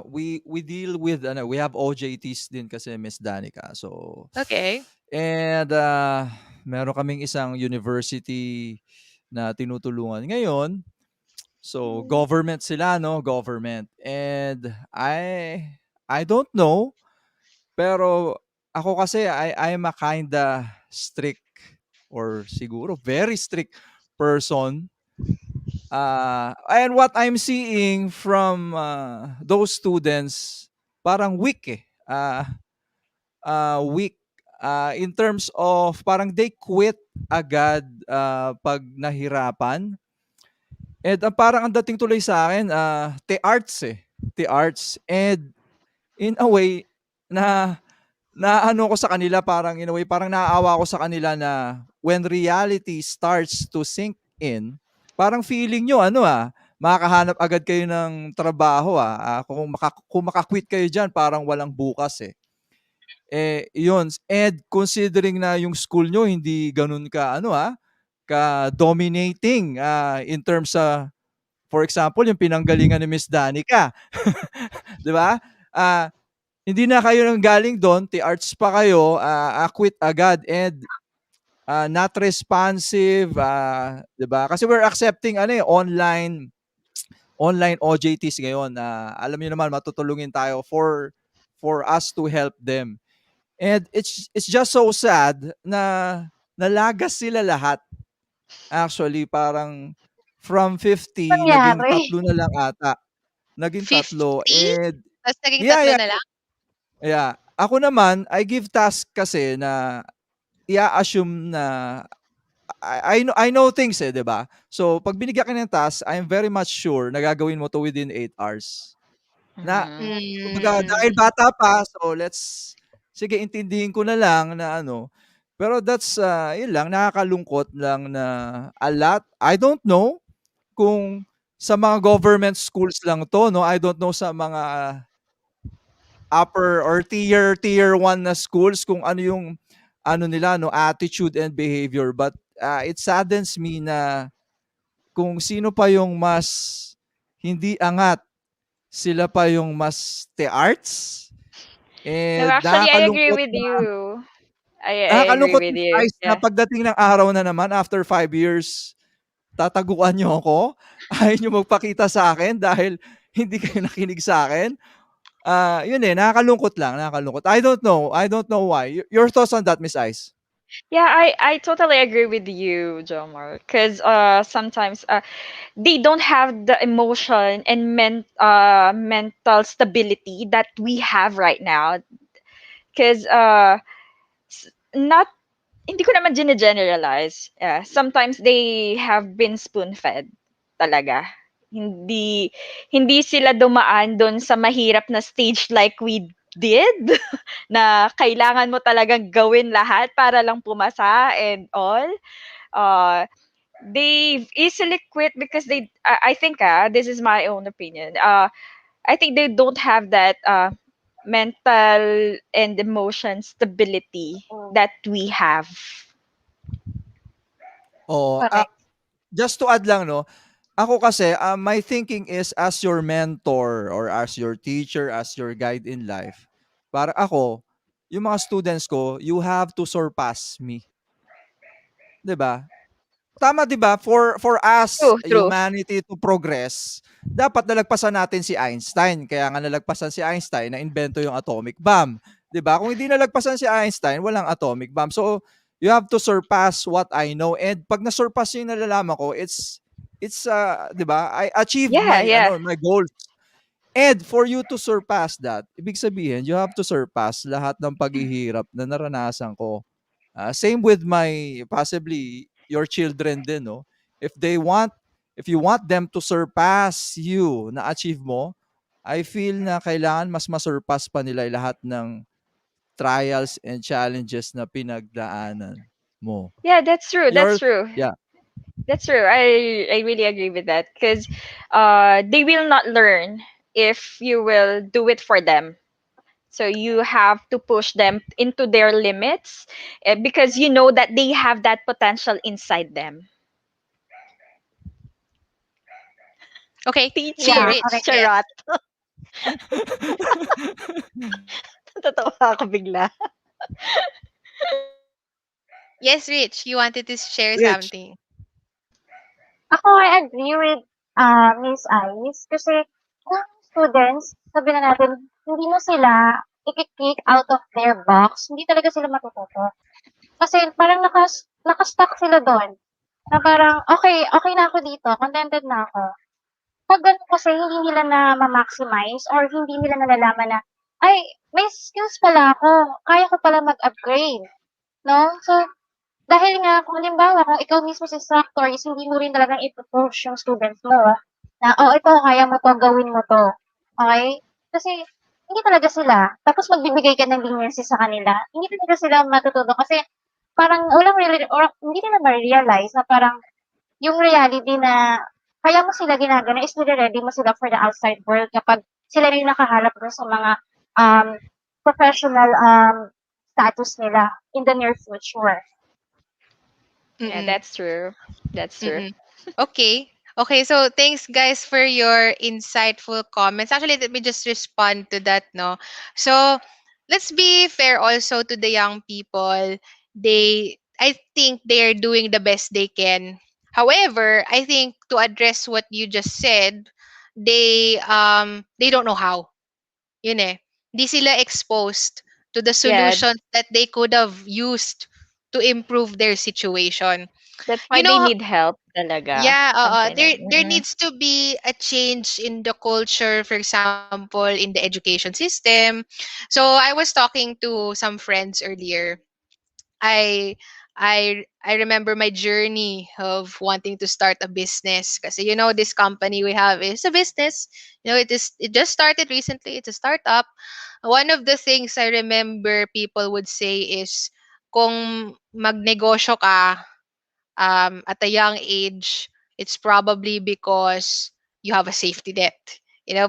we deal with ano, we have OJTs din kasi Miss Danica. So Okay. and meron kaming isang university na tinutulungan ngayon. So government sila, no, government. And I don't know, pero ako kasi I'm a kinda strict or siguro very strict person. And what I'm seeing from those students, parang weak eh. Weak in terms of parang they quit agad pag nahirapan. And parang ang dating tuloy sa akin, the arts eh. The arts. And in a way, na ano ko sa kanila, parang in a way, parang naaawa ko sa kanila na when reality starts to sink in, parang feeling nyo, makakahanap agad kayo ng trabaho kung makakwit kayo dyan, parang walang bukas eh. Yun. And considering na yung school nyo, hindi ganun ka, ka dominating in terms sa, for example, yung pinanggalingan ni Miss Danica. 'Di ba? Ah, hindi na kayo nang galing doon, T-arts pa kayo, quit agad and not responsive, 'di ba? Kasi we're accepting online OJTs ngayon. Alam niyo naman matutulungin tayo for us to help them. And it's just so sad na nalagas sila lahat. Actually, parang from 50 naging Nangyari. tatlo na lang ata. Naging tatlo 50? and Tapos naging yeah, tatlo yeah, na lang? yeah. Ako naman, I give task kasi na i-assume na I know things eh, 'di ba? So pag binigyan ka ng task, I'm very much sure na gagawin mo to within 8 hours. Na Mhm. kumbaga Mm. dahil bata pa, so sige intindihin ko na lang na ano, pero yun lang nakakalungkot lang na a lot I don't know kung sa mga government schools lang 'to 'no, I don't know sa mga upper or tier 1 na schools kung ano yung ano nila 'no, attitude and behavior but, it saddens me na kung sino pa yung mas hindi angat, sila pa yung mas te-arts No, and actually, I agree with you. I agree nakakalungkot with Miss you. Ice na Yeah. pagdating ng araw na naman after 5 years, tataguan niyo ako, ayaw niyo magpakita sa'kin dahil hindi kayo nakinig sa'kin. Yun, eh, nakakalungkot. I don't know why. Your thoughts on that, Miss Ice? Yeah, I totally agree with you, Jomar. Because sometimes they don't have the emotion and mental stability that we have right now. Because not hindi ko naman gene-generalize. Sometimes they have been spoon-fed talaga. Hindi hindi sila dumaan do'n sa mahirap na stage like we did na kailangan mo talagang gawin lahat para lang pumasa and all. Uh, they easily quit because I think this is my own opinion. I think they don't have that mental and emotion stability Mm, that we have. Oo, correct. just to add lang 'no, ako kasi, my thinking is as your mentor or as your teacher, as your guide in life, para ako, yung mga students ko, you have to surpass me, 'di ba? Tama 'di ba? For us, True, true. humanity to progress, dapat nalagpasan natin si Einstein. Kaya nga nalagpasan si Einstein, na imbento yung atomic bomb, 'di ba? Kung hindi nalagpasan si Einstein, walang atomic bomb. So, you have to surpass what I know. And pag na-surpass yung nalalaman ko, it's 'di ba? I achieved Yeah, yeah. my goals. And for you to surpass that, ibig sabihin, you have to surpass lahat ng paghihirap na naranasan ko. Same with my possibly your children din, no? If they want, if you want them to surpass you na achieve mo, I feel na kailangan mas masurpass pa nila lahat ng trials and challenges na pinagdaanan mo. Yeah, that's true. That's Your, true. yeah. That's true. I really agree with that because they will not learn if you will do it for them. So you have to push them into their limits because you know that they have that potential inside them. Okay, Teaching, Yeah, Rich, correct. yes. charot. Totoo ako bigla. Yes, Rich, you wanted to share Rich, something. Ako, I agree with Miss Ice kasi kung students, sabi na natin, hindi mo sila i-kick out of their box, hindi talaga sila matututo. Kasi parang nakastuck sila doon. Na parang, okay, okay na ako dito, contented na ako. Pag ganun kasi, hindi nila na ma-maximize or hindi nila nalalaman na, ay, may skills pala ako, kaya ko pala mag-upgrade. No? So, dahil nga kung halimbawa kung ikaw mismo si instructor is hindi mo rin talagang ipu-push yung students mo, na, "Oh, ito kaya mo 'to, gawin mo 'to." Okey? Kasi hindi talaga sila tapos magbibigay ka ng leniency sa kanila, hindi talaga sila matututo kasi parang walang or hindi nila ma-realize na parang yung reality na kaya mo sila ginagano is nire-ready mo sila for the outside world kapag sila na yung nakaharap dun sa mga, um, professional, status nila in the near future. Yeah, Mm-mm. that's true. That's true. Mm-mm. Okay. Okay, so thanks guys for your insightful comments. Actually, let me just respond to that, no. So, let's be fair also to the young people. I think they're doing the best they can. However, I think to address what you just said, they don't know how. Yun eh. Di sila exposed to the Yeah, solutions that they could have used to improve their situation. that's why You they know, need help talaga. yeah, Something like there needs to be a change in the culture, for example, in the education system. So I was talking to some friends earlier. I I remember my journey of wanting to start a business, kasi this company we have is a business. It just started recently. It's a startup. One of the things I remember people would say is, kung magnegosyo ka at a young age, it's probably because you have a safety net.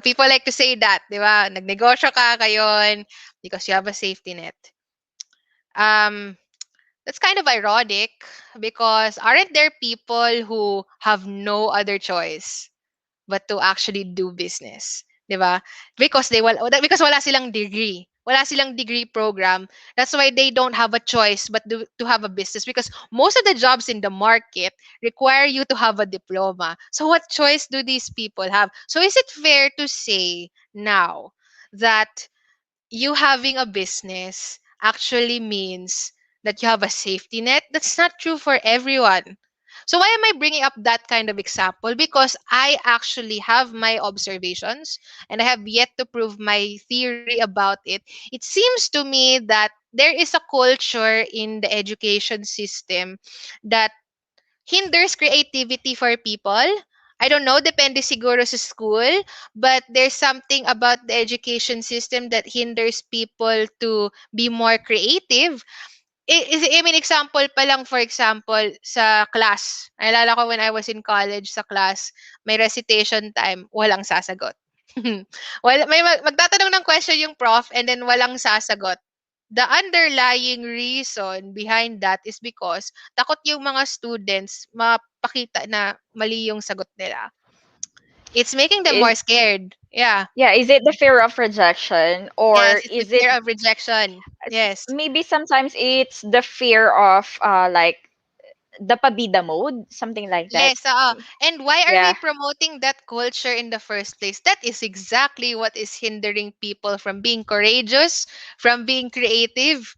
People like to say that, di ba? Nagnegosyo ka ngayon because you have a safety net. Um, that's kind of ironic, because aren't there people who have no other choice but to actually do business, 'di ba? Because wala silang degree. Wala silang degree program. That's why they don't have a choice but to have a business, because most of the jobs in the market require you to have a diploma. So what choice do these people have? So is it fair to say now that you having a business actually means that you have a safety net? That's not true for everyone. So why am I bringing up that kind of example? Because I actually have my observations and I have yet to prove my theory about it. It seems to me that there is a culture in the education system that hinders creativity for people. I don't know, depende siguro sa school, but there's something about the education system that hinders people to be more creative. I mean, example pa lang, for example, sa class. Naalala ko when I was in college, sa class, may recitation time, walang sasagot. Magtatanong ng question yung prof and then walang sasagot. The underlying reason behind that is because takot yung mga students mapakita na mali yung sagot nila. It's making them Is more scared. Yeah. Yeah, is it the fear of rejection, or Yes, it's the is it fear of rejection. Yes. maybe sometimes it's the fear of like the pabida mode, something like that. Yes, oo. And why are we Yeah. promoting that culture in the first place? That is exactly what is hindering people from being courageous, from being creative.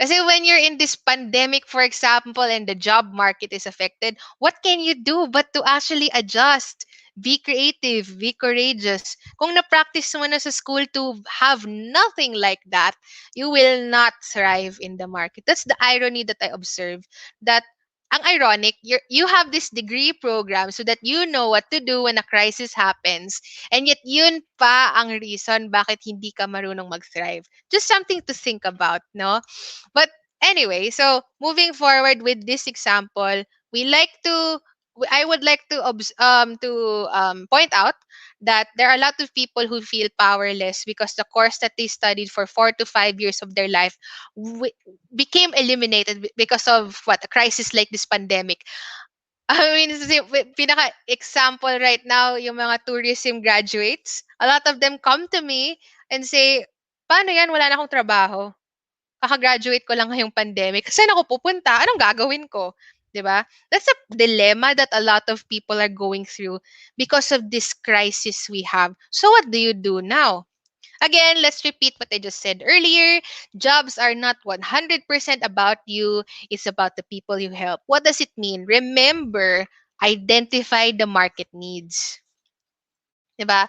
Kasi when you're in this pandemic, for example, and the job market is affected, what can you do but to actually adjust? Be creative, be courageous. Kung na-practice mo na sa school to have nothing like that, you will not thrive in the market. That's the irony that I observe. That ang ironic, you have this degree program so that you know what to do when a crisis happens, and yet yun pa ang reason bakit hindi ka marunong mag-thrive. Just something to think about, no? But anyway, so moving forward with this example, we like to I would like to point out that there are a lot of people who feel powerless because the course that they studied for 4 to 5 years of their life w- became eliminated because of what, a crisis like this pandemic. I mean, pinaka example right now, yung mga tourism graduates, a lot of them come to me and say, paano yan, wala na akong trabaho, kaka-graduate ko lang ngayong pandemic. Saan ako pupunta? Anong gagawin ko? 'Di ba? That's a dilemma that a lot of people are going through because of this crisis we have. So what do you do now? Again, let's repeat what I just said earlier. Jobs are not 100% about you. It's about the people you help. What does it mean? Remember, identify the market needs. 'Di ba?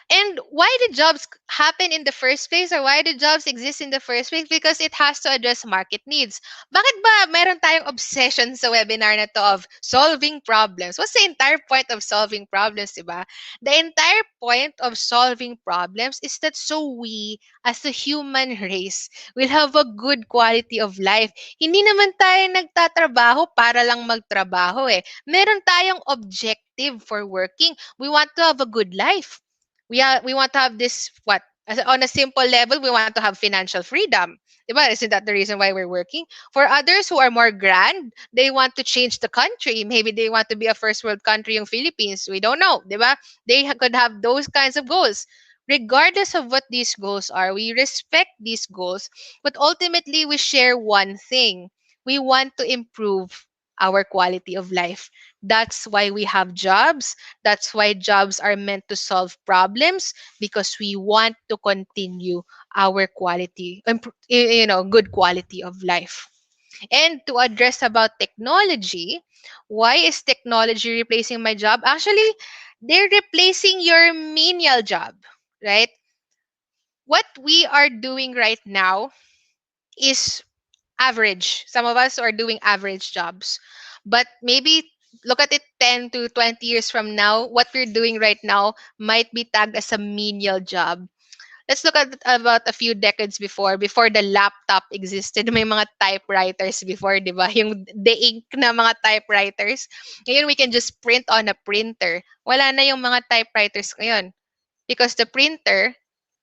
And why did jobs happen in the first place, or why did jobs exist in the first place? Because it has to address market needs. Bakit ba meron tayong obsession sa webinar na to of solving problems? What's the entire point of solving problems, diba? The entire point of solving problems is that so we, as a human race, will have a good quality of life. Hindi naman tayo nagtatrabaho para lang magtrabaho eh. Meron tayong objective for working. We want to have a good life. We want to have this, what, on a simple level, we want to have financial freedom, diba? Isn't that the reason why we're working? For others who are more grand, they want to change the country. Maybe they want to be a first world country, yung Philippines, we don't know, diba? Could have those kinds of goals. Regardless of what these goals are, we respect these goals, but ultimately we share one thing: we want to improve our quality of life. That's why we have jobs. That's why jobs are meant to solve problems, because we want to continue our good quality of life. And to address about technology, why is technology replacing my job? Actually, they're replacing your menial job, right? What we are doing right now is average. Some of us are doing average jobs. But maybe look at it 10 to 20 years from now, what we're doing right now might be tagged as a menial job. Let's look at about a few decades before the laptop existed. May mga typewriters before, di ba? Yung the ink na mga typewriters. Ngayon, we can just print on a printer. Wala na yung mga typewriters ngayon. Because the printer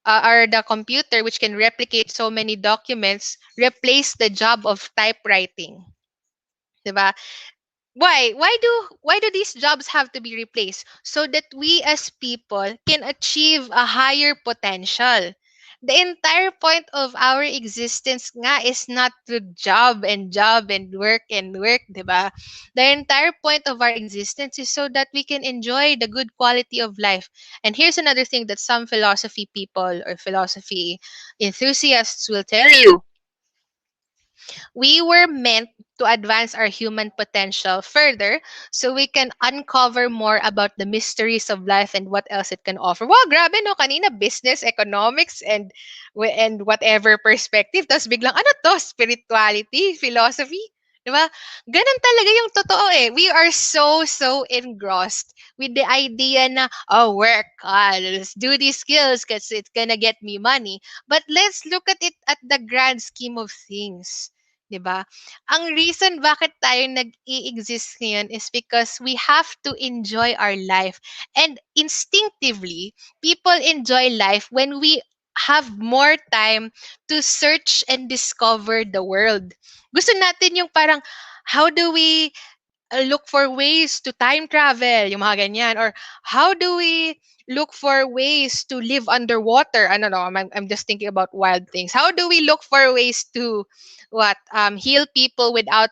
or the computer, which can replicate so many documents, replace the job of typewriting. Diba? Why do these jobs have to be replaced? So that we as people can achieve a higher potential. The entire point of our existence nga is not to job and work, 'di ba? The entire point of our existence is so that we can enjoy the good quality of life. And here's another thing that some philosophy people or philosophy enthusiasts will tell you: we were meant to advance our human potential further so we can uncover more about the mysteries of life and what else it can offer. Wow, grabe no, kanina business, economics, and whatever perspective. Tapos biglang, ano to? Spirituality, philosophy? Diba? Ganun talaga yung totoo eh. We are so engrossed with the idea na, oh, work, let's do these skills because it's gonna get me money. But let's look at it at the grand scheme of things. 'Di ba? Ang reason bakit tayo nag-i-exist ngayon is because we have to enjoy our life. And instinctively, people enjoy life when we have more time to search and discover the world. Gusto natin yung parang, how do we look for ways to time travel, yung mga ganyan, or how do we look for ways to live underwater? I don't know, I'm just thinking about wild things. How do we look for ways to heal people without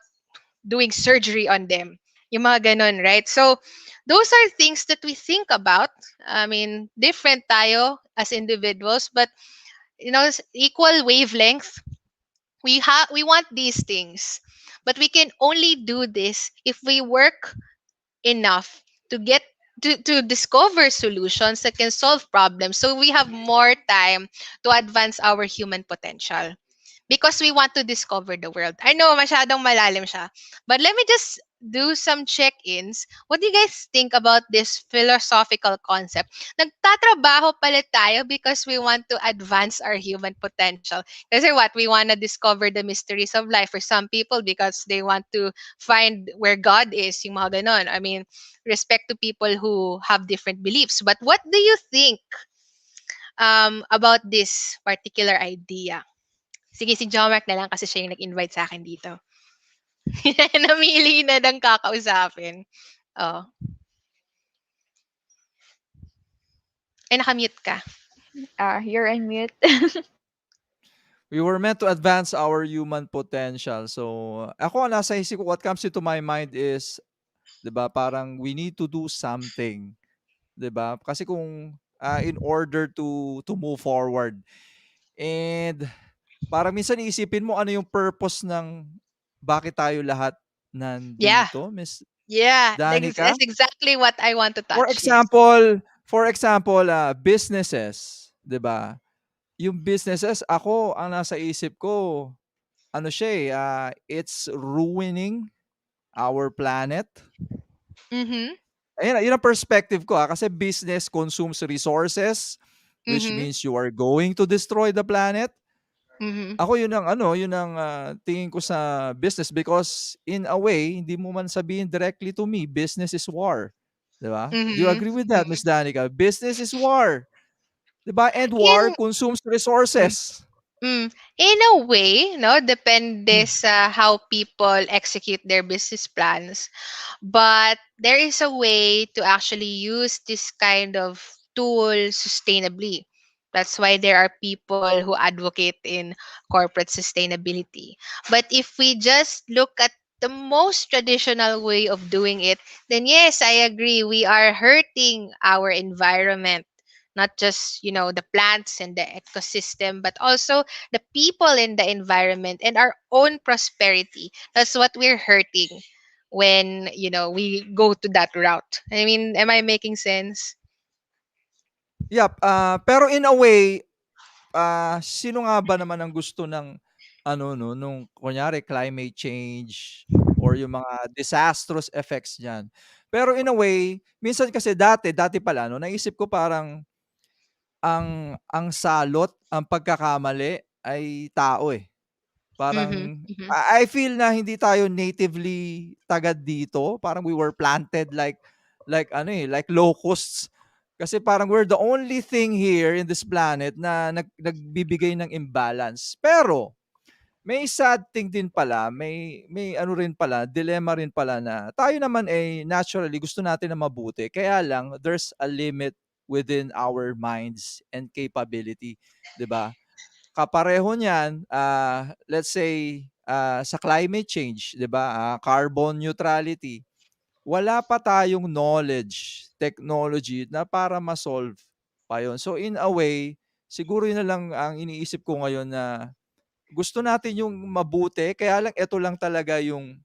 doing surgery on them? Yung mga ganon, right? So those are things that we think about. I mean, different tayo as individuals, but equal wavelength. We want these things, but we can only do this if we work enough to get to discover solutions that can solve problems, so we have more time to advance our human potential because we want to discover the world. I know masyadong malalim siya, but let me just do some check-ins. What do you guys think about this philosophical concept? Nagtatrabaho pala tayo because we want to advance our human potential. Kasi what? We want to discover the mysteries of life. For some people, because they want to find where God is, yung mga ganon. I mean, respect to people who have different beliefs. But what do you think about this particular idea? Sige, si Jomark na lang kasi siya yung nag-invite sa akin dito. Namili na ng kakausapin. Oh. Ay, nakamute ka. You're on mute. We were meant to advance our human potential. So, ako nasa isip ko, what comes into my mind is, 'di ba, parang we need to do something, 'di ba? Kasi kung in order to move forward. And parang minsan iisipin mo ano yung purpose ng bakit tayo lahat Yeah. nandito, Miss Yeah. Danica. That's exactly what I want to For touch. Yes. example, businesses, 'di ba? Yung businesses, ako ang nasa isip ko, ano siya eh, it's ruining our planet. Mm-hmm. Ayun, yun ang perspective ko kasi business consumes resources, which Mm-hmm. means you are going to destroy the planet. Mm-hmm. Ako yun ang tingin ko sa business because in a way, hindi mo man sabihin directly to me, business is war. 'Di ba? Do you Mm-hmm. agree with that, Miss Danica? Business is war. 'Di ba? And war In consumes mm, resources. in a way, no, depende Hmm. sa how people execute their business plans. But there is a way to actually use this kind of tool sustainably. That's why there are people who advocate in corporate sustainability. But if we just look at the most traditional way of doing it, then yes, I agree. We are hurting our environment. Not just, the plants and the ecosystem, but also the people in the environment and our own prosperity. That's what we're hurting when we go to that route. I mean, am I making sense? Yep, pero in a way, sino nga ba naman ang gusto ng ano 'no, nung kunyari climate change or yung mga disastrous effects niyan. Pero in a way, minsan kasi dati pala 'no, naisip ko parang ang salot, ang pagkakamali ay tao, eh. Mhm. Parang Mhm. I feel na hindi tayo natively taga dito, parang we were planted like ano, eh, like locusts. Kasi parang we're the only thing here in this planet na nagbibigay ng imbalance. Pero may sad thing din pala, may ano rin pala, dilemma rin pala na tayo naman, eh, naturally gusto natin na mabuti. Kaya lang there's a limit within our minds and capability, 'di ba? Kapareho niyan, let's say, sa climate change, 'di ba, carbon neutrality. Wala pa tayong knowledge, technology na para ma-solve pa yun. So in a way, siguro yun na lang ang iniisip ko ngayon na gusto natin yung mabuti, kaya lang eto lang talaga yung,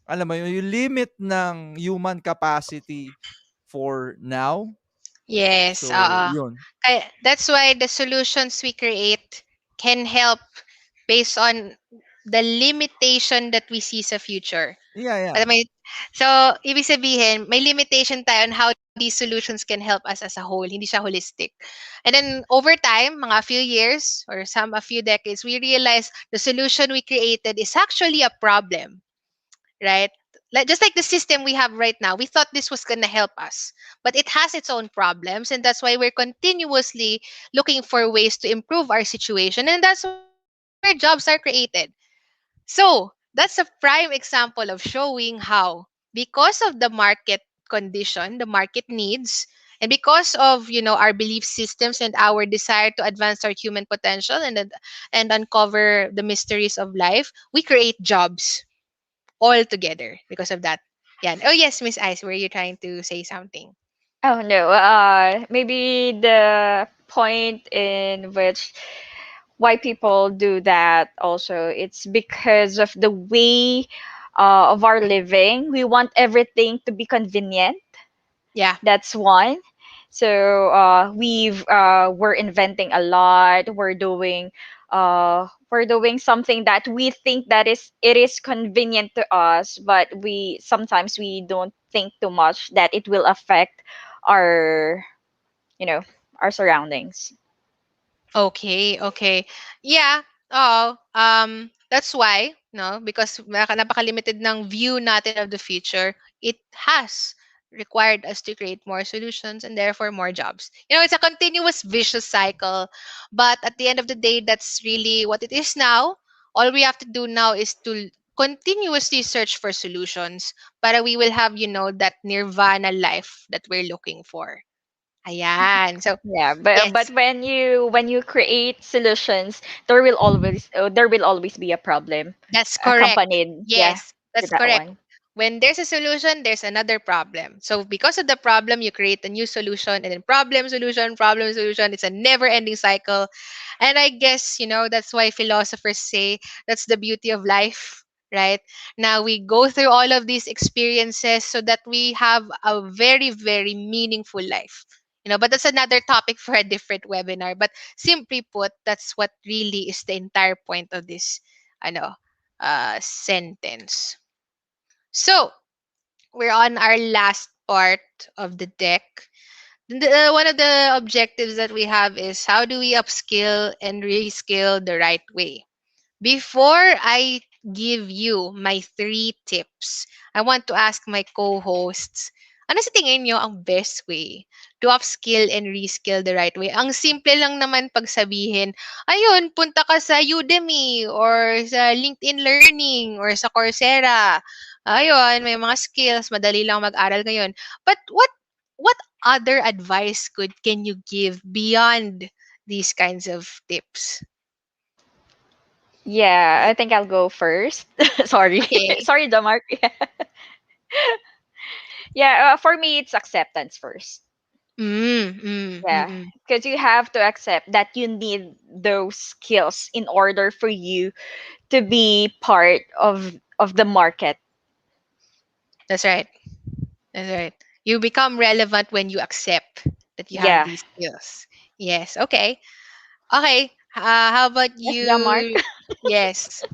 alam mo yun, yung limit ng human capacity for now. Yes, So oo. yun. Kaya that's why the solutions we create can help based on the limitation that we see sa future. Yeah, yeah. Alam mo yun? So, ibig sabihin, may limitation tayo on how these solutions can help us as a whole. Hindi siya holistic. And then, over time, mga few years or a few decades, we realize the solution we created is actually a problem, right? Just like the system we have right now, we thought this was going to help us, but it has its own problems, and that's why we're continuously looking for ways to improve our situation, and that's where jobs are created. So that's a prime example of showing how, because of the market condition, the market needs, and because of our belief systems and our desire to advance our human potential and uncover the mysteries of life, we create jobs all together because of that. Yeah. Oh yes, Miss Ice, were you trying to say something? Oh no, maybe the point in which why people do that also, it's because of the way of our living. We want everything to be convenient. Yeah. That's one. So we're inventing a lot. We're doing something that we think that it is convenient to us, but we sometimes we don't think too much that it will affect our you know our surroundings. Okay, okay. Yeah. Oh, that's why, no, because napaka-limited ng view natin of the future, it has required us to create more solutions and therefore more jobs. It's a continuous vicious cycle, but at the end of the day, that's really what it is now. All we have to do now is to continuously search for solutions para we will have, that nirvana life that we're looking for. Ayan. So, Yeah, but yes. when you create solutions, there will always be a problem That's correct. accompanied, yeah, Yes, to that's that correct. one. When there's a solution, there's another problem. So because of the problem, you create a new solution, and then problem, solution, problem, solution. It's a never-ending cycle. And I guess, that's why philosophers say that's the beauty of life, right? Now we go through all of these experiences so that we have a very, very meaningful life. But that's another topic for a different webinar. But simply put, that's what really is the entire point of this ano, sentence. So, we're on our last part of the deck. One of the objectives that we have is how do we upskill and reskill the right way? Before I give you my 3 tips, I want to ask my co-hosts, ano sa tingin nyo ang best way to upskill and reskill the right way? Ang simple lang naman pagsabihin, ayun, punta ka sa Udemy or sa LinkedIn Learning or sa Coursera. Ayun, may mga skills, madali lang mag-aral ngayon. But what other advice can you give beyond these kinds of tips? Yeah, I think I'll go first. Sorry. Okay. Sorry, Damark. Yeah, for me, it's acceptance first. Mm, mm, Yeah, mm. because you have to accept that you need those skills in order for you to be part of the market. That's right. That's right. You become relevant when you accept that you have Yeah. these skills. Yes. Okay. Okay. How about Yes, Damark. you? Yes.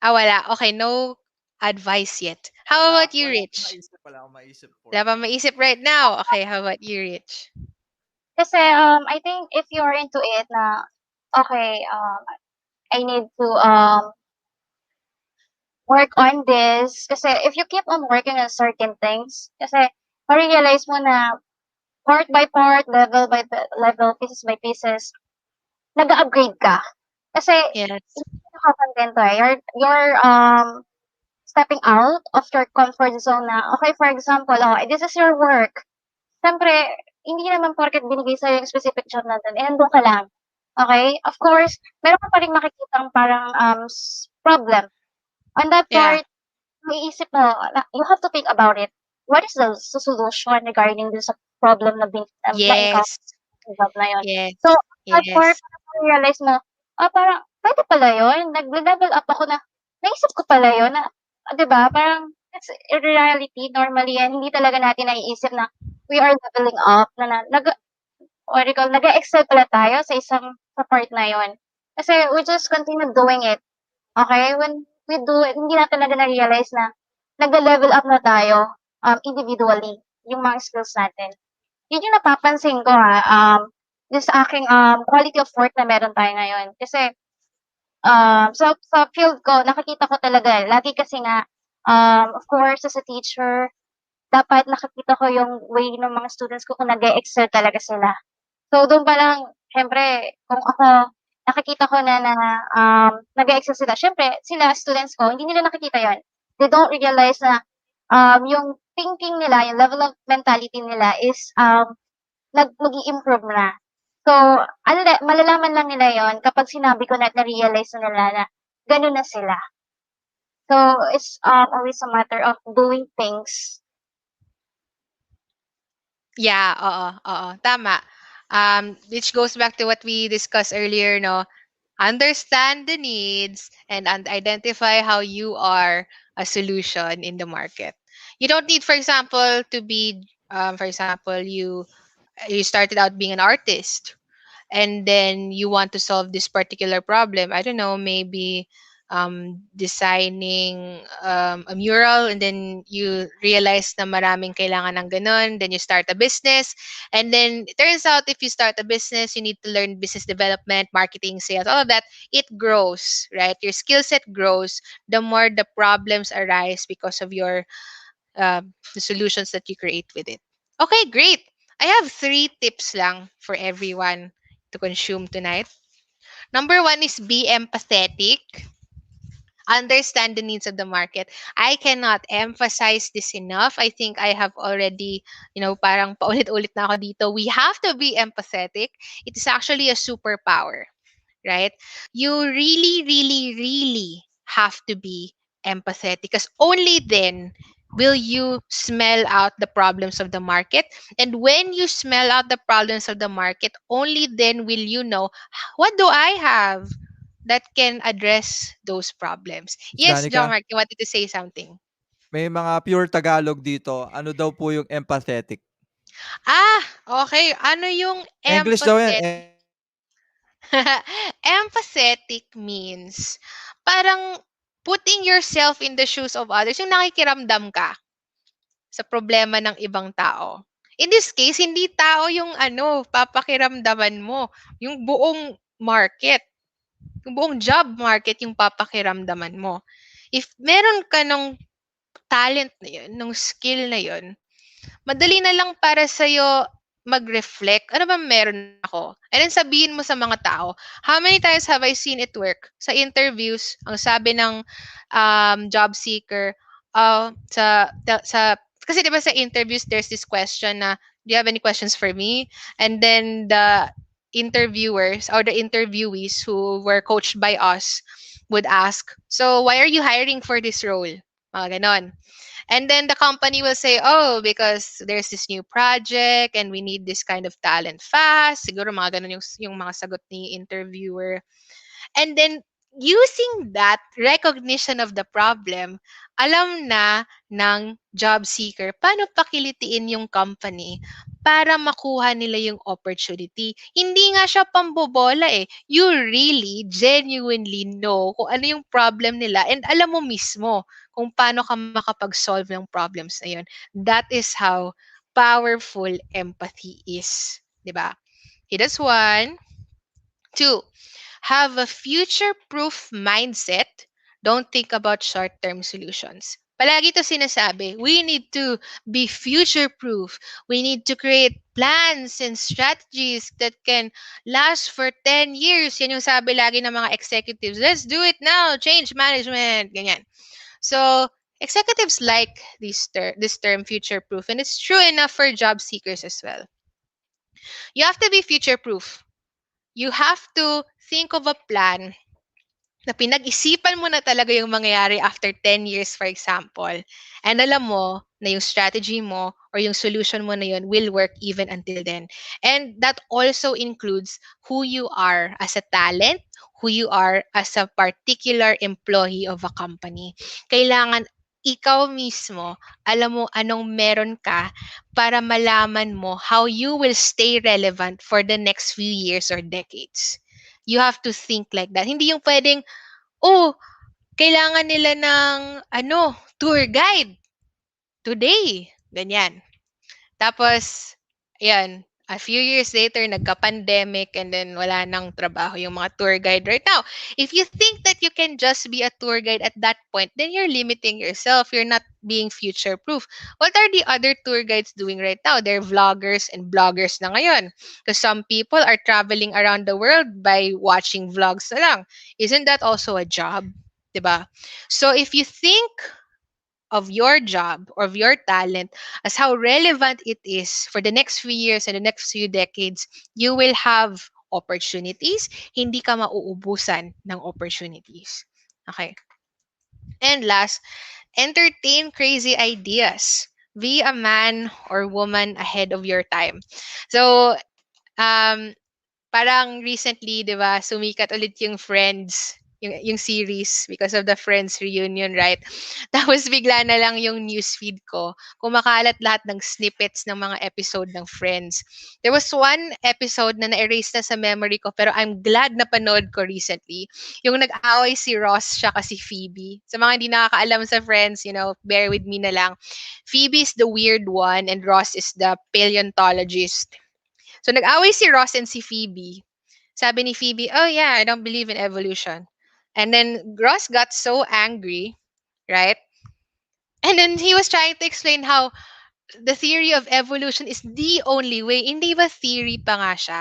Wala. Okay, no advice yet. How Wala, about you, wala akong Rich? maisip, wala akong maisip for Wala pa now. maisip right now. Okay, how about you, Rich? Kasi, I think if you're into it na, okay, I need to, work on this. Kasi if you keep on working on certain things, kasi ma-realize mo na part by part, level by level, pieces by pieces, nag-a-upgrade ka. Kasi Yes. hindi ka nakakontento, eh. You're, stepping out of your comfort zone na, okay, for example, this is your work. Siyempre, hindi naman porket binigay sa'yo yung specific job na dun, eh, nandun ka lang. Okay? Of course, meron ka pa ring makikitang parang, problem. On that Yeah. part, maiisip mo na you have to think about it. What is the solution regarding dun sa problem na na-encounter Yes. sa job na yun? Yes. So, that part, Yes. parang ma-realize mo, parang puwede pala yun, nagle-level up ako na naisip ko pala yun na 'di ba, parang it's a reality normally and hindi talaga natin naiisip na we are leveling up na what do you call, nag-e-excel pala tayo sa sa part na yun. Kasi we just continue doing it. Okay, when we do it, hindi natin talaga na-realize na nagle-level up na tayo, individually, yung mga skills natin. Yun yung napapansin ko, dun sa aking, quality of work na meron tayo ngayon. Kasi, sa field ko nakikita ko talaga, lagi kasi nga, of course as a teacher, dapat nakikita ko yung way ng mga students ko kung nag-e-excel talaga sila. So dun palang siyempre kung ako nakikita ko na nag-e-excel sila, siyempre sila students ko hindi nila nakikita yun. They don't realize na, yung thinking nila, yung level of mentality nila is, nag-i-improve na. So, ano malalaman lang nila yon kapag sinabi ko na na-realize na nila na gano'n na sila. So, it's, always a matter of doing things. Yeah, oo, oo, tama. Which goes back to what we discussed earlier, no? Understand the needs and identify how you are a solution in the market. You don't need, for example, to be, for example, you started out being an artist and then you want to solve this particular problem. I don't know, maybe designing a mural, and then you realize na maraming kailangan ng ganun, then you start a business, and then it turns out if you start a business you need to learn business development, marketing, sales, all of that. It grows, right? Your skill set grows the more the problems arise because of your the solutions that you create with it. Okay, great. I have 3 tips lang for everyone to consume tonight. Number 1 is be empathetic. Understand the needs of the market. I cannot emphasize this enough. I think I have already, parang paulit-ulit na ako dito. We have to be empathetic. It is actually a superpower, right? You really, really, really have to be empathetic because only then will you smell out the problems of the market. And when you smell out the problems of the market, only then will you know what do I have that can address those problems. Miss Yes, John Danica, Mark, you wanted to say something. may mga pure Tagalog dito. Ano daw po yung empathetic? Okay. Ano yung English daw yan. empathetic? Empathetic means parang putting yourself in the shoes of others, yung nakikiramdam ka sa problema ng ibang tao. In this case, hindi tao yung papakiramdaman mo, yung buong market, yung buong job market yung papakiramdaman mo. If meron ka ng talent na yun, ng skill na yun, madali na lang para sa'yo mag-reflect, ano ba meron ako? And then sabihin mo sa mga tao, how many times have I seen it work? Sa interviews, ang sabi ng job seeker, kasi diba sa interviews, there's this question na, do you have any questions for me? And then the interviewers or the interviewees who were coached by us would ask, so why are you hiring for this role? Mga ganon. And then the company will say, oh, because there's this new project and we need this kind of talent fast. Siguro mga ganun yung mga sagot ni interviewer. And then using that recognition of the problem, alam na ng job seeker paano pakilitiin yung company para makuha nila yung opportunity. Hindi nga siya pambobola eh. You really, genuinely know kung ano yung problem nila and alam mo mismo kung paano ka makapag-solve ng problems na yun. That is how powerful empathy is. 'Di ba? Okay, that's one. Two, have a future-proof mindset. Don't think about short-term solutions. Palagi to sinasabi, we need to be future-proof. We need to create plans and strategies that can last for 10 years. Yan yung sabi lagi ng mga executives. Let's do it now. Change management. Ganyan. So, executives like this term future-proof, and it's true enough for job seekers as well. You have to be future-proof. You have to think of a plan na pinag-isipan mo na talaga yung mangyayari after 10 years, for example. And alam mo na yung strategy mo or yung solution mo na yun will work even until then. And that also includes who you are as a talent, who you are as a particular employee of a company. Kailangan ikaw mismo, alam mo anong meron ka para malaman mo how you will stay relevant for the next few years or decades. You have to think like that. Hindi yung pwedeng, oh, kailangan nila ng tour guide today. Ganyan. Tapos, ayan, a few years later, nagka-pandemic and then wala nang trabaho yung mga tour guide right now. If you think that you can just be a tour guide at that point, then you're limiting yourself. You're not being future-proof. What are the other tour guides doing right now? They're vloggers and bloggers na ngayon. Because some people are traveling around the world by watching vlogs na lang. Isn't that also a job? 'Di ba? So if you think of your job or of your talent as how relevant it is for the next few years and the next few decades, you will have opportunities. Hindi ka mauubusan ng opportunities. Okay. And last, entertain crazy ideas. Be a man or woman ahead of your time. So, um, parang recently, 'di ba, sumikat ulit yung Friends, yung series because of the Friends reunion, right? Tapos bigla na lang yung newsfeed ko, kumakalat lahat ng snippets ng mga episode ng Friends. There was one episode na na-erase na sa memory ko pero I'm glad na panood ko recently. Yung nag-away si Ross siya kasi Phoebe. Sa mga hindi nakakaalam sa Friends, bear with me na lang. Phoebe is the weird one and Ross is the paleontologist. So nag-away si Ross and si Phoebe. Sabi ni Phoebe, oh yeah, I don't believe in evolution. And then Ross got so angry, right? And then he was trying to explain how the theory of evolution is the only way. Hindi ba theory pa nga siya?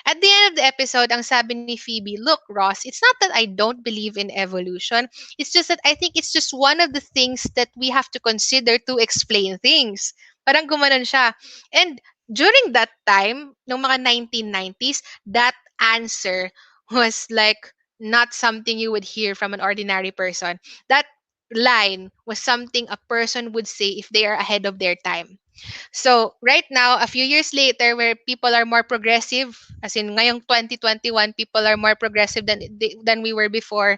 At the end of the episode, ang sabi ni Phoebe, look, Ross, it's not that I don't believe in evolution. It's just that I think it's just one of the things that we have to consider to explain things. Parang gumanon siya. And during that time, ng mga 1990s, that answer was like not something you would hear from an ordinary person. That line was something a person would say if they are ahead of their time. So, right now, a few years later, where people are more progressive, as in ngayong 2021, people are more progressive than we were before,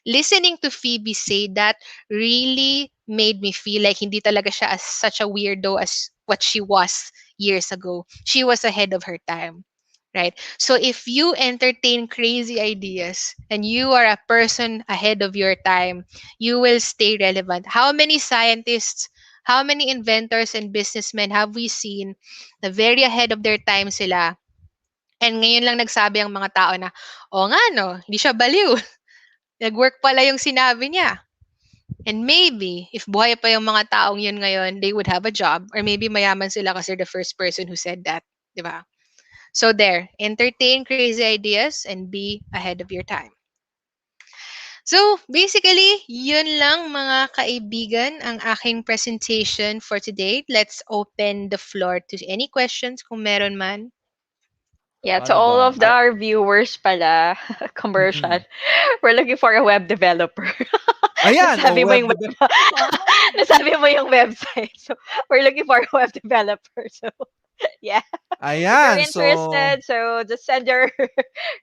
listening to Phoebe say that really made me feel like hindi talaga siya as such a weirdo as what she was years ago. She was ahead of her time. Right? So if you entertain crazy ideas and you are a person ahead of your time, you will stay relevant. How many scientists, how many inventors and businessmen have we seen na very ahead of their time sila? And ngayon lang nagsabi ang mga tao na, o nga no, hindi siya baliw. Nag-work pala yung sinabi niya. And maybe, if buhay pa yung mga taong yun ngayon, they would have a job. Or maybe mayaman sila kasi they're the first person who said that. Di ba? So there, entertain crazy ideas and be ahead of your time. So, basically, yun lang mga kaibigan ang aking presentation for today. Let's open the floor to any questions kung meron man. Yeah, to Paano all ba? of our viewers pala, commercial, Mm. we're looking for a web developer. Ayan, Nasabi mo web yung develop. nasabi mo yung website. So, we're looking for a web developer. So, yeah. If you're Ayan, so interested, so just send your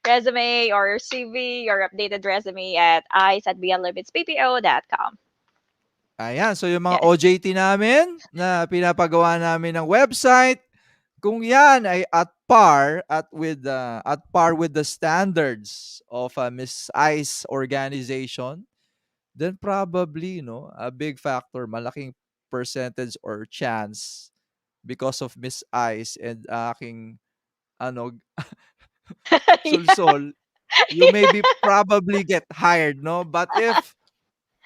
resume or CV, your updated resume at ice@beyondlimitsbpo.com. ayan, so yung mga Yes. OJT namin na pinapagawa namin ng website, kung yan ay at par with the standards of Miss Ice organization, then probably a big factor, malaking percentage or chance because of Miss Ice and aking ano Yeah. sulsol, you may be probably get hired, no? But if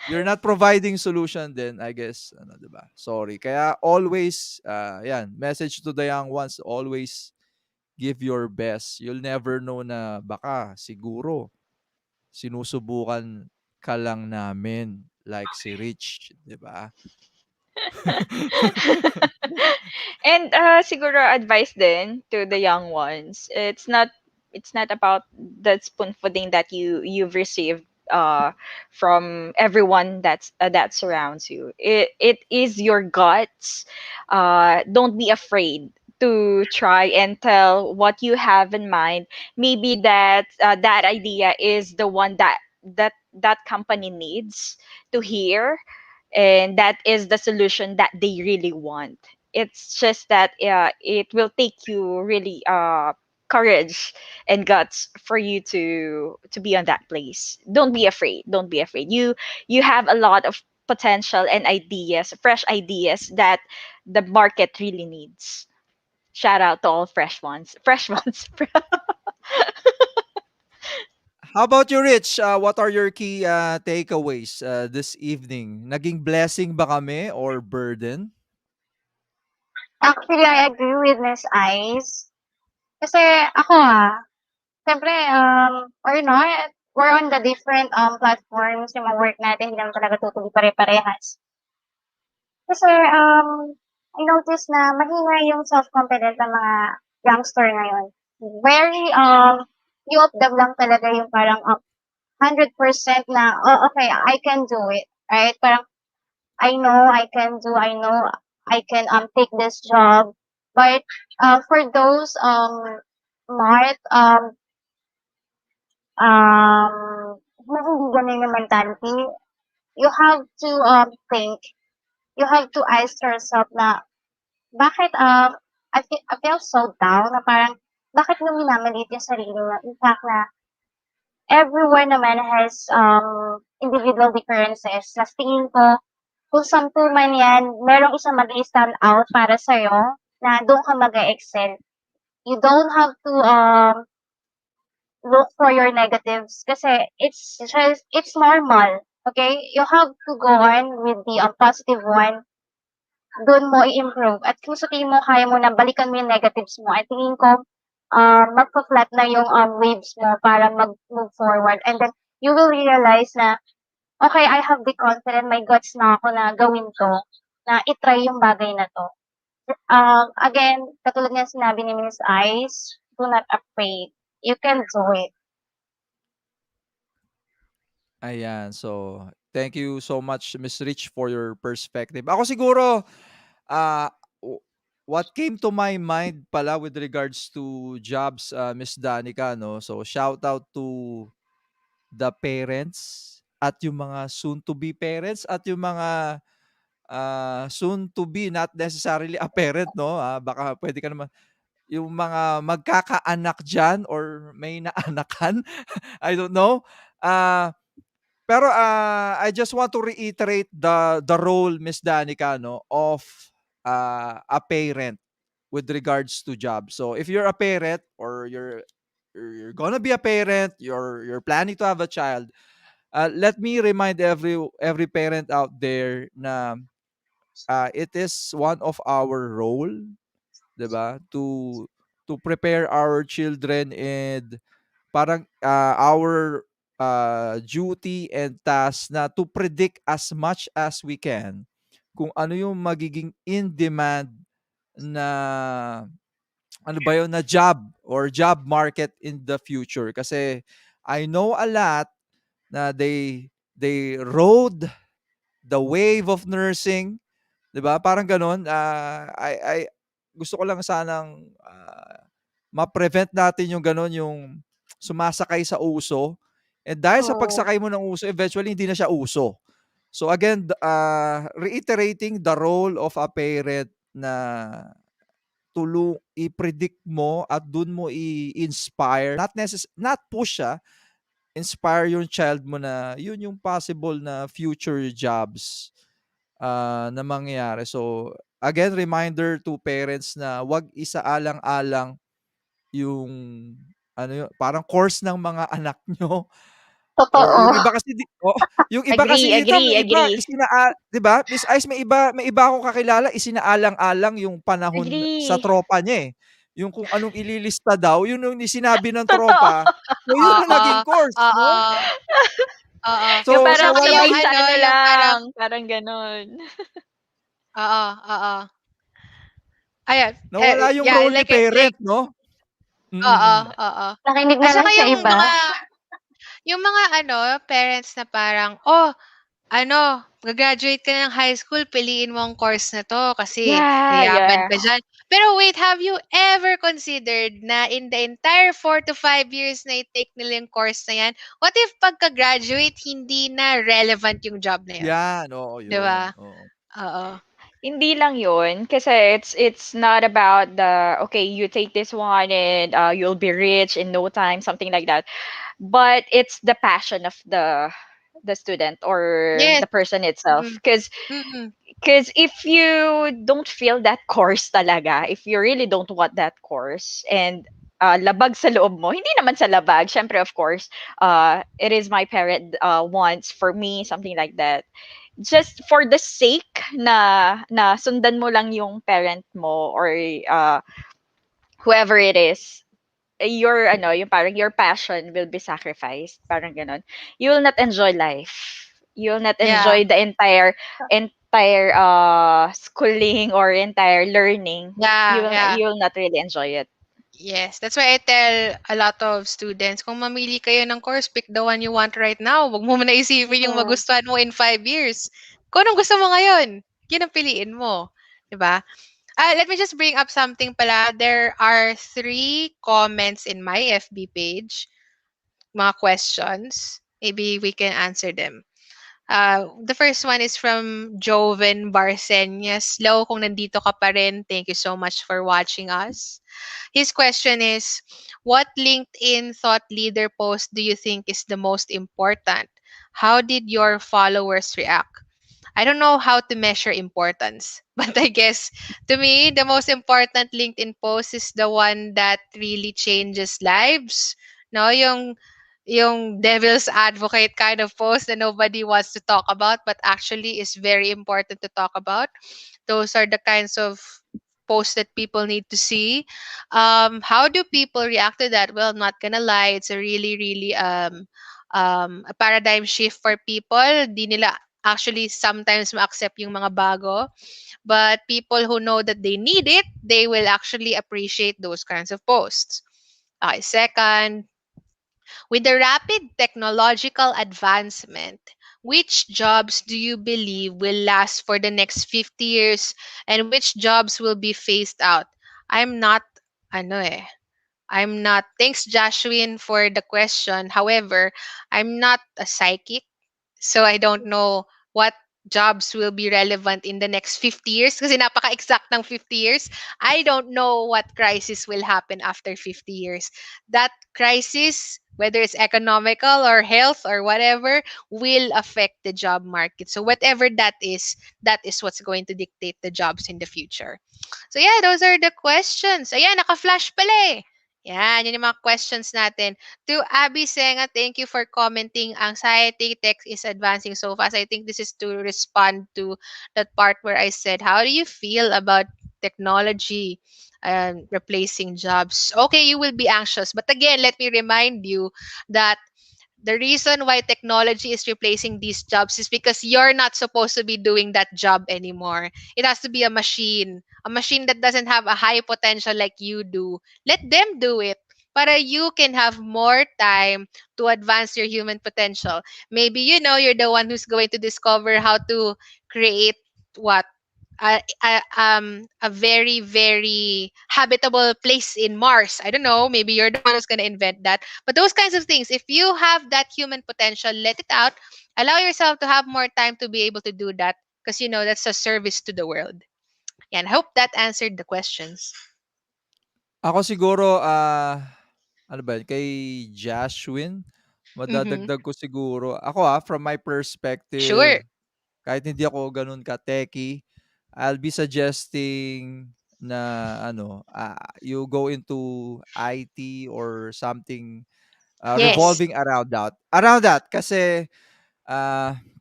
you're not providing solution, then I guess, 'di ba? Sorry. Kaya always, yan, message to the young ones, always give your best. You'll never know na baka siguro sinusubukan ka lang namin like si Rich, 'di ba? And siguro advice din to the young ones. It's not about the spoon feeding that you've received from everyone that surrounds you. It is your guts. Don't be afraid to try and tell what you have in mind. Maybe that idea is the one that company needs to hear, and that is the solution that they really want. It's just that it will take you really courage and guts for you to be on that place. Don't be afraid. Don't be afraid. You have a lot of potential and ideas, fresh ideas that the market really needs. Shout out to all fresh ones. Fresh ones. How about you, Rich? What are your key takeaways this evening? Naging blessing ba kami or burden? Actually, I agree with Miss Ice. Kasi ako siyempre, or we're on the different platforms, yung mga work natin, hindi naman talaga tutuloy pare-parehas. Kasi, I noticed na mahina yung self-confidence ng mga youngster ngayon. Very, few of them lang talaga yung parang 100% na, oh, okay, I can do it. Right? Parang, I know I can take this job. But for those smart, hindi ganun yung mentality, you have to think, you have to ask yourself na, bakit I feel so down na parang, bakit mo minamaliit yung sarili mo? In fact na, everyone naman has individual differences. Sa tingin ko, kung 10 man yan, merong isang mag-stand out para sa'yo na doon ka mag-excel. You don't have to look for your negatives kasi it's normal. Okay? You have to go on with the positive one. Doon mo i-improve. At kung sa tingin mo kaya mo na balikan mo yung negatives mo, at tingin ko magpa-flat na yung waves mo para mag-move forward. And then you will realize na okay, I have the confidence, may guts na ako na gawin 'to, na i-try yung bagay na 'to. Again, katulad nga sinabi ni Miss Ice, do not afraid. You can do it. Ayan. So, thank you so much, Miss Rich, for your perspective. Ako siguro, uh, w- what came to my mind pala with regards to jobs, Miss Danica, no? So, shout out to the parents at yung mga soon-to-be parents at yung mga soon-to-be, not necessarily a parent, no? Baka pwede ka naman, yung mga magkakaanak dyan or may naanakan, I don't know. Ah, pero I just want to reiterate the role, Miss Danica, no, of a parent with regards to job. So if you're a parent or you're gonna be a parent, you're planning to have a child, let me remind every parent out there na it is one of our role, 'di ba, to prepare our children, and parang our duty and task na to predict as much as we can kung ano yung magiging in demand na ano ba yun, na job or job market in the future, kasi I know a lot na they rode the wave of nursing, 'di ba? Parang gano'n. I gusto ko lang sanang ma-prevent natin yung gano'n, yung sumasakay sa uso. And dahil sa Oo. pagsakay mo ng uso, eventually hindi na siya uso. So again, reiterating the role of a parent na i-predict mo at dun mo i-inspire, not push, inspire yung child mo na yun yung possible na future jobs na mangyayari. So, again, reminder to parents na wag isaalang-alang yung ano yun, parang course ng mga anak nyo. Or Totoo. yung iba kasi yung iba kasi Agree, dito, agree, may iba agree. 'di ba? Miss Ice, may iba akong kakilala isinaalang-alang yung panahon sa Agree. tropa niya, eh. Yung kung anong ililista daw, yun yung sinabi ng Totoo. tropa. So yun yung Oo, naging course, no? oo, oo. Yung So parang Tsaka wala yung sabay yung sa ano, ano yung parang lang, parang gano'n. oo, oo. Ayan, nawala yung yeah, role ni parent, no? oo, Mm. oo. Nakinig At na lang saka sa iba. yung mga ano, parents na parang, "Oh, ano, gagraduate ka na ng high school, piliin mo ang course na 'to kasi Yeah, yayaman yeah. ka diyan." Pero wait, have you ever considered na in the entire 4 to 5 years na i-take nila yung course na 'yan, what if pagka-graduate hindi na relevant yung job na 'yun, Yan, oo 'di yun, ba? oo. Oo. Hindi lang yun, kasi it's not about the, okay, you take this one and you'll be rich in no time, something like that. But it's the passion of the student or Yes. the person itself. Mm, mm. Because if you don't feel that course talaga, if you really don't want that course, and labag sa loob mo, hindi naman sa labag, syempre, of course, it is my parent wants for me, something like that. Just for the sake na sundan mo lang yung parent mo or whoever it is, your ano, yung parang your passion will be sacrificed, parang gano'n. You will not enjoy life. You will not Yeah. enjoy the entire schooling or entire learning. Yeah, yeah. You will not really enjoy it. Yes, that's why I tell a lot of students, kung mamili kayo ng course, pick the one you want right now. Huwag mo muna isipin yung Mm. magustuhan mo in 5 years. Kung anong gusto mo ngayon, yun ang piliin mo. 'Di ba? Let me just bring up something pala. There are 3 comments in my FB page, mga questions. Maybe we can answer them. The first one is from Joven Barcenas. Hello, kung nandito ka pa rin, thank you so much for watching us. His question is, what LinkedIn thought leader post do you think is the most important? How did your followers react? I don't know how to measure importance, but I guess to me, the most important LinkedIn post is the one that really changes lives. No, yung devil's advocate kind of post that nobody wants to talk about, but actually is very important to talk about. Those are the kinds of posts that people need to see. How do people react to that? Well, I'm not gonna lie, it's a really, really a paradigm shift for people. Di nila actually sometimes ma-accept yung mga bago. But people who know that they need it, they will actually appreciate those kinds of posts. Okay, second, with the rapid technological advancement, which jobs do you believe will last for the next 50 years and which jobs will be phased out? I'm not, ano eh, I'm not, thanks Joshwin for the question. However, I'm not a psychic, so I don't know what jobs will be relevant in the next 50 years kasi napaka-exact ng 50 years. I don't know what crisis will happen after 50 years. That crisis, whether it's economical or health or whatever, will affect the job market. So whatever that is what's going to dictate the jobs in the future. So yeah, those are the questions. Ayan, naka-flash pala eh. Yan, yun yung mga questions natin. To Abby Senga, thank you for commenting. Anxiety tech is advancing so fast. I think this is to respond to that part where I said, how do you feel about technology replacing jobs? Okay, you will be anxious. But again, let me remind you that the reason why technology is replacing these jobs is because you're not supposed to be doing that job anymore. It has to be a machine that doesn't have a high potential like you do. Let them do it. Para you can have more time to advance your human potential. Maybe you're the one who's going to discover how to create what a very very habitable place in Mars. I don't know. Maybe you're the one who's gonna invent that. But those kinds of things, if you have that human potential, let it out. Allow yourself to have more time to be able to do that because that's a service to the world. Yeah, and I hope that answered the questions. Ako siguro, ano ba yun, kay Jashwin, Mm-hmm. madadagdag ko siguro ako, from my perspective, Sure. kahit hindi ako gano'n ka-techy, I'll be suggesting na ano, you go into IT or something, Yes. revolving around that kasi,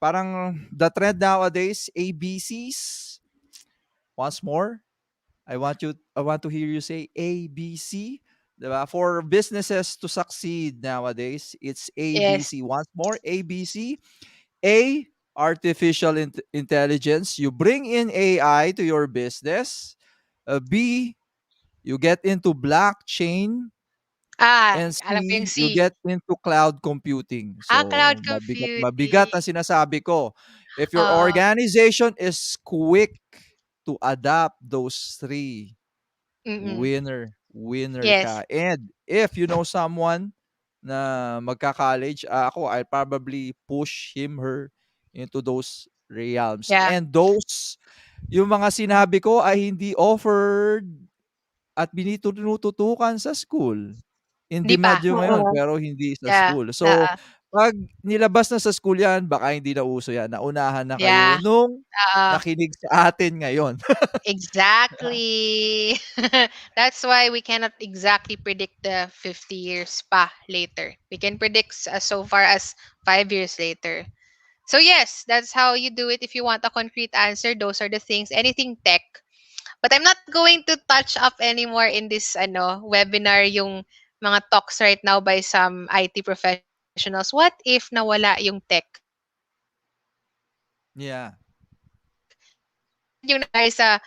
parang the trend nowadays, ABCs. Once more, I want to hear you say ABC, 'di ba? For businesses to succeed nowadays, it's Yes. ABC. Once more, ABC. A, artificial intelligence. You bring in AI to your business. B, you get into blockchain. And Alam ko yung C, you C. get into cloud computing. Cloud So, mabigat computing. ang sinasabi ko. If your Oo. organization is quick to adapt those three, Mm-mm. winner Yes. ka. And if you know someone na magka-college, ako, I probably push him, her into those realms. Yeah. And yung mga sinabi ko ay hindi offered at tinututukan sa school. In Hindi pa. demand yung ngayon Mm. pero hindi sa Yeah. school. So, Oo. 'pag nilabas na sa school 'yan, baka hindi na uso 'yan. Naunahan na kayo Yeah. nung Oo. nakinig sa atin ngayon. Exactly. That's why we cannot exactly predict the 50 years pa later. We can predict so far as 5 years later. So yes, that's how you do it. If you want a concrete answer, those are the things. Anything tech. But I'm not going to touch up anymore in this webinar yung mga talks right now by some IT professionals. What if nawala yung tech? Yeah. Katulad yung nangyari sa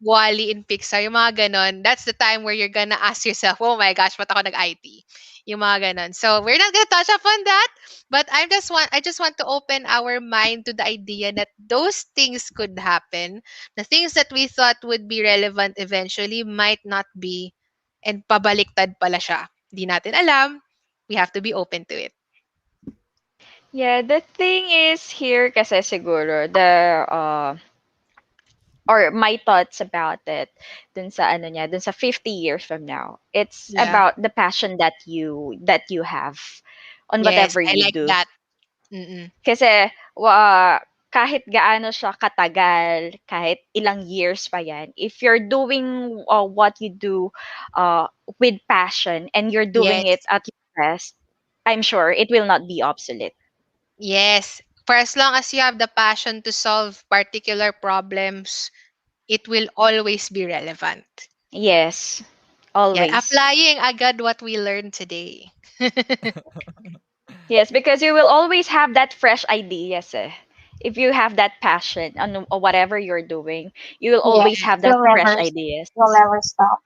Wally in Pixar, yung mga ganon, that's the time where you're gonna ask yourself, oh my gosh, ba't ako nag-IT? Yung mga ganon. So, we're not gonna touch upon that, but I just want to open our mind to the idea that those things could happen. The things that we thought would be relevant eventually might not be, and pabaliktad pala siya. Di natin alam. We have to be open to it. Yeah, the thing is here kasi siguro or my thoughts about it dun sa ano niya, dun sa 50 years from now. It's Yeah. about the passion that you have on Yes, whatever I you like do. that. Mm-mm. Kasi kahit gaano siya katagal, kahit ilang years pa yan, if you're doing what you do uh, with passion and you're doing it Yes. at your best, I'm sure it will not be obsolete. Yes. For as long as you have the passion to solve particular problems, it will always be relevant. Yes, Yeah, always. applying agad what we learned today. Yes, because you will always have that fresh ideas. If you have that passion on whatever you're doing, you will always Yes. have that You'll fresh never ideas. you'll never stop.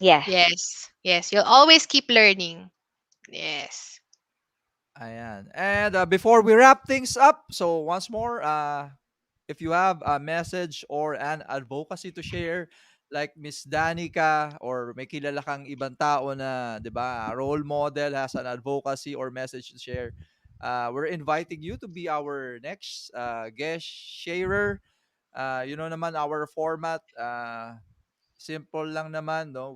Yeah. Yes. Yes. You'll always keep learning. Yes. Ayan. And before we wrap things up, so once more, if you have a message or an advocacy to share, like Miss Danica, or may kilala kang ibang tao na, 'di ba, role model, has an advocacy or message to share, we're inviting you to be our next guest sharer. You know naman our format, simple lang naman, no?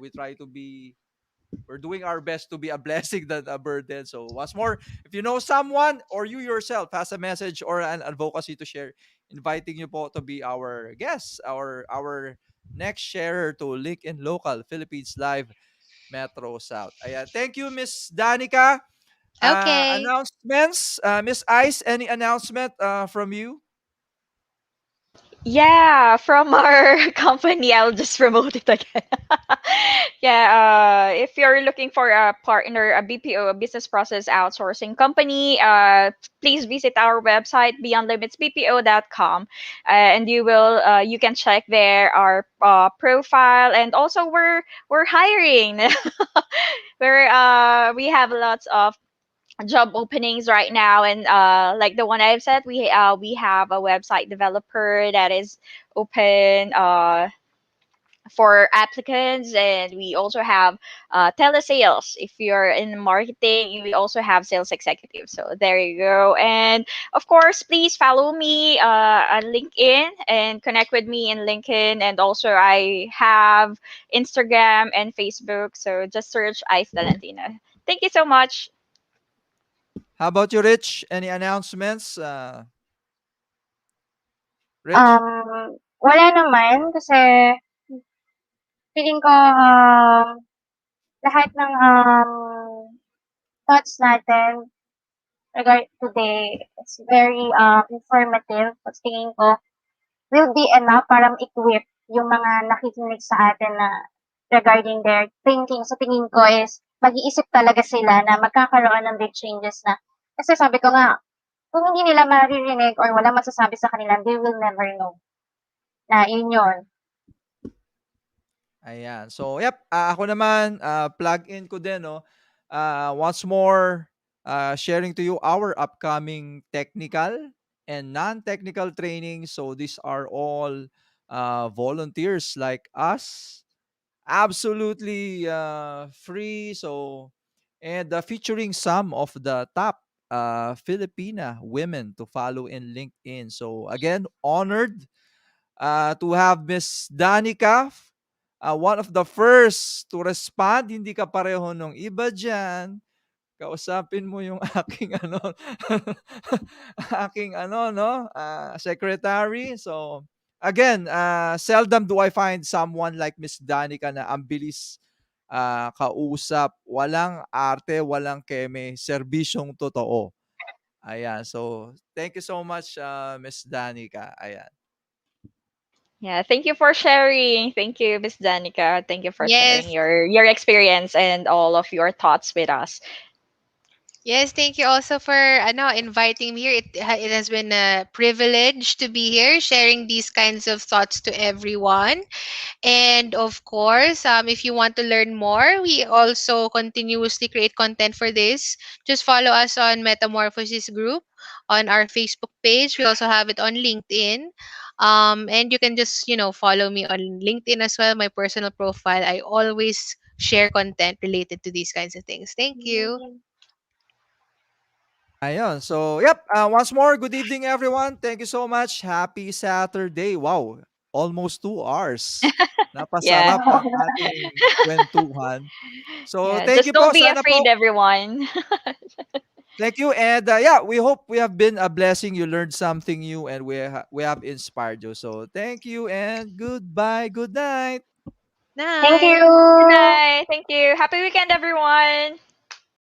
We're doing our best to be a blessing than a burden. So once more, if you know someone or you yourself has a message or an advocacy to share, inviting you po to be our guest, our next sharer to Link in Local Philippines Live Metro South. Ayan. Thank you, Miss Danica. Okay. Announcements, Miss Ice, any announcement from you? Yeah, from our company, I'll just promote it again. Yeah, if you're looking for a partner, a BPO, a business process outsourcing company, please visit our website beyondlimitsbpo.com, and you can check there our profile, and also we're hiring. We have lots of job openings right now, and like the one I've said, we have a website developer that is open, for applicants, and we also have telesales. If you're in marketing, we also have sales executives. So there you go. And of course, please follow me on LinkedIn and connect with me in LinkedIn. And also, I have Instagram and Facebook. So just search Ice Valentina. Thank you so much. How about you, Rich? Any announcements? Rich? Wala naman kasi feeling ko, lahat ng, thoughts natin today is very, informative. Ta's tingin ko will be enough para ma-equip yung mga nakikinig sa atin na regarding their thinking. Sa tingin ko is mag-iisip talaga sila na magkakaroon ng big changes na kasi sabi ko nga, kung hindi nila maririnig or wala masasabi sa kanila, they will never know na yun yun. Ayan. So, yep, ako naman, plug in ko din, no? Once more, sharing to you our upcoming technical and non-technical training. So, these are all volunteers like us. Absolutely free. So, and featuring some of the top Filipina women to follow in LinkedIn. So, again, honored to have Miss Danica, one of the first to respond. Hindi ka pareho nung iba dyan. Kausapin mo yung aking ano, aking ano, no, secretary. So, again, seldom do I find someone like Miss Danica na ang bilis kausap. Walang arte, walang keme, serbisyong totoo. Ayan. So, thank you so much, Miss Danica. Ayan. Yeah, thank you for sharing. Thank you, Miss Danica. Thank you for sharing Yes. your experience and all of your thoughts with us. Yes, thank you also for inviting me here. It has been a privilege to be here sharing these kinds of thoughts to everyone. And of course, if you want to learn more, we also continuously create content for this. Just follow us on Metamorphosis Group on our Facebook page. We also have it on LinkedIn. And you can just, follow me on LinkedIn as well, my personal profile. I always share content related to these kinds of things. Thank you. Ayun. So, yep. Once more, good evening, everyone. Thank you so much. Happy Saturday. Wow. Almost 2 hours. Yeah. Napasarap ang ating kwentuhan. So, Yeah, thank just you po. don't be Sana afraid, po. everyone. Thank you. And yeah, we hope we have been a blessing. You learned something new and we have inspired you. So, thank you and goodbye. Good night. Thank Night. Good you! night. Thank you. Happy weekend, everyone.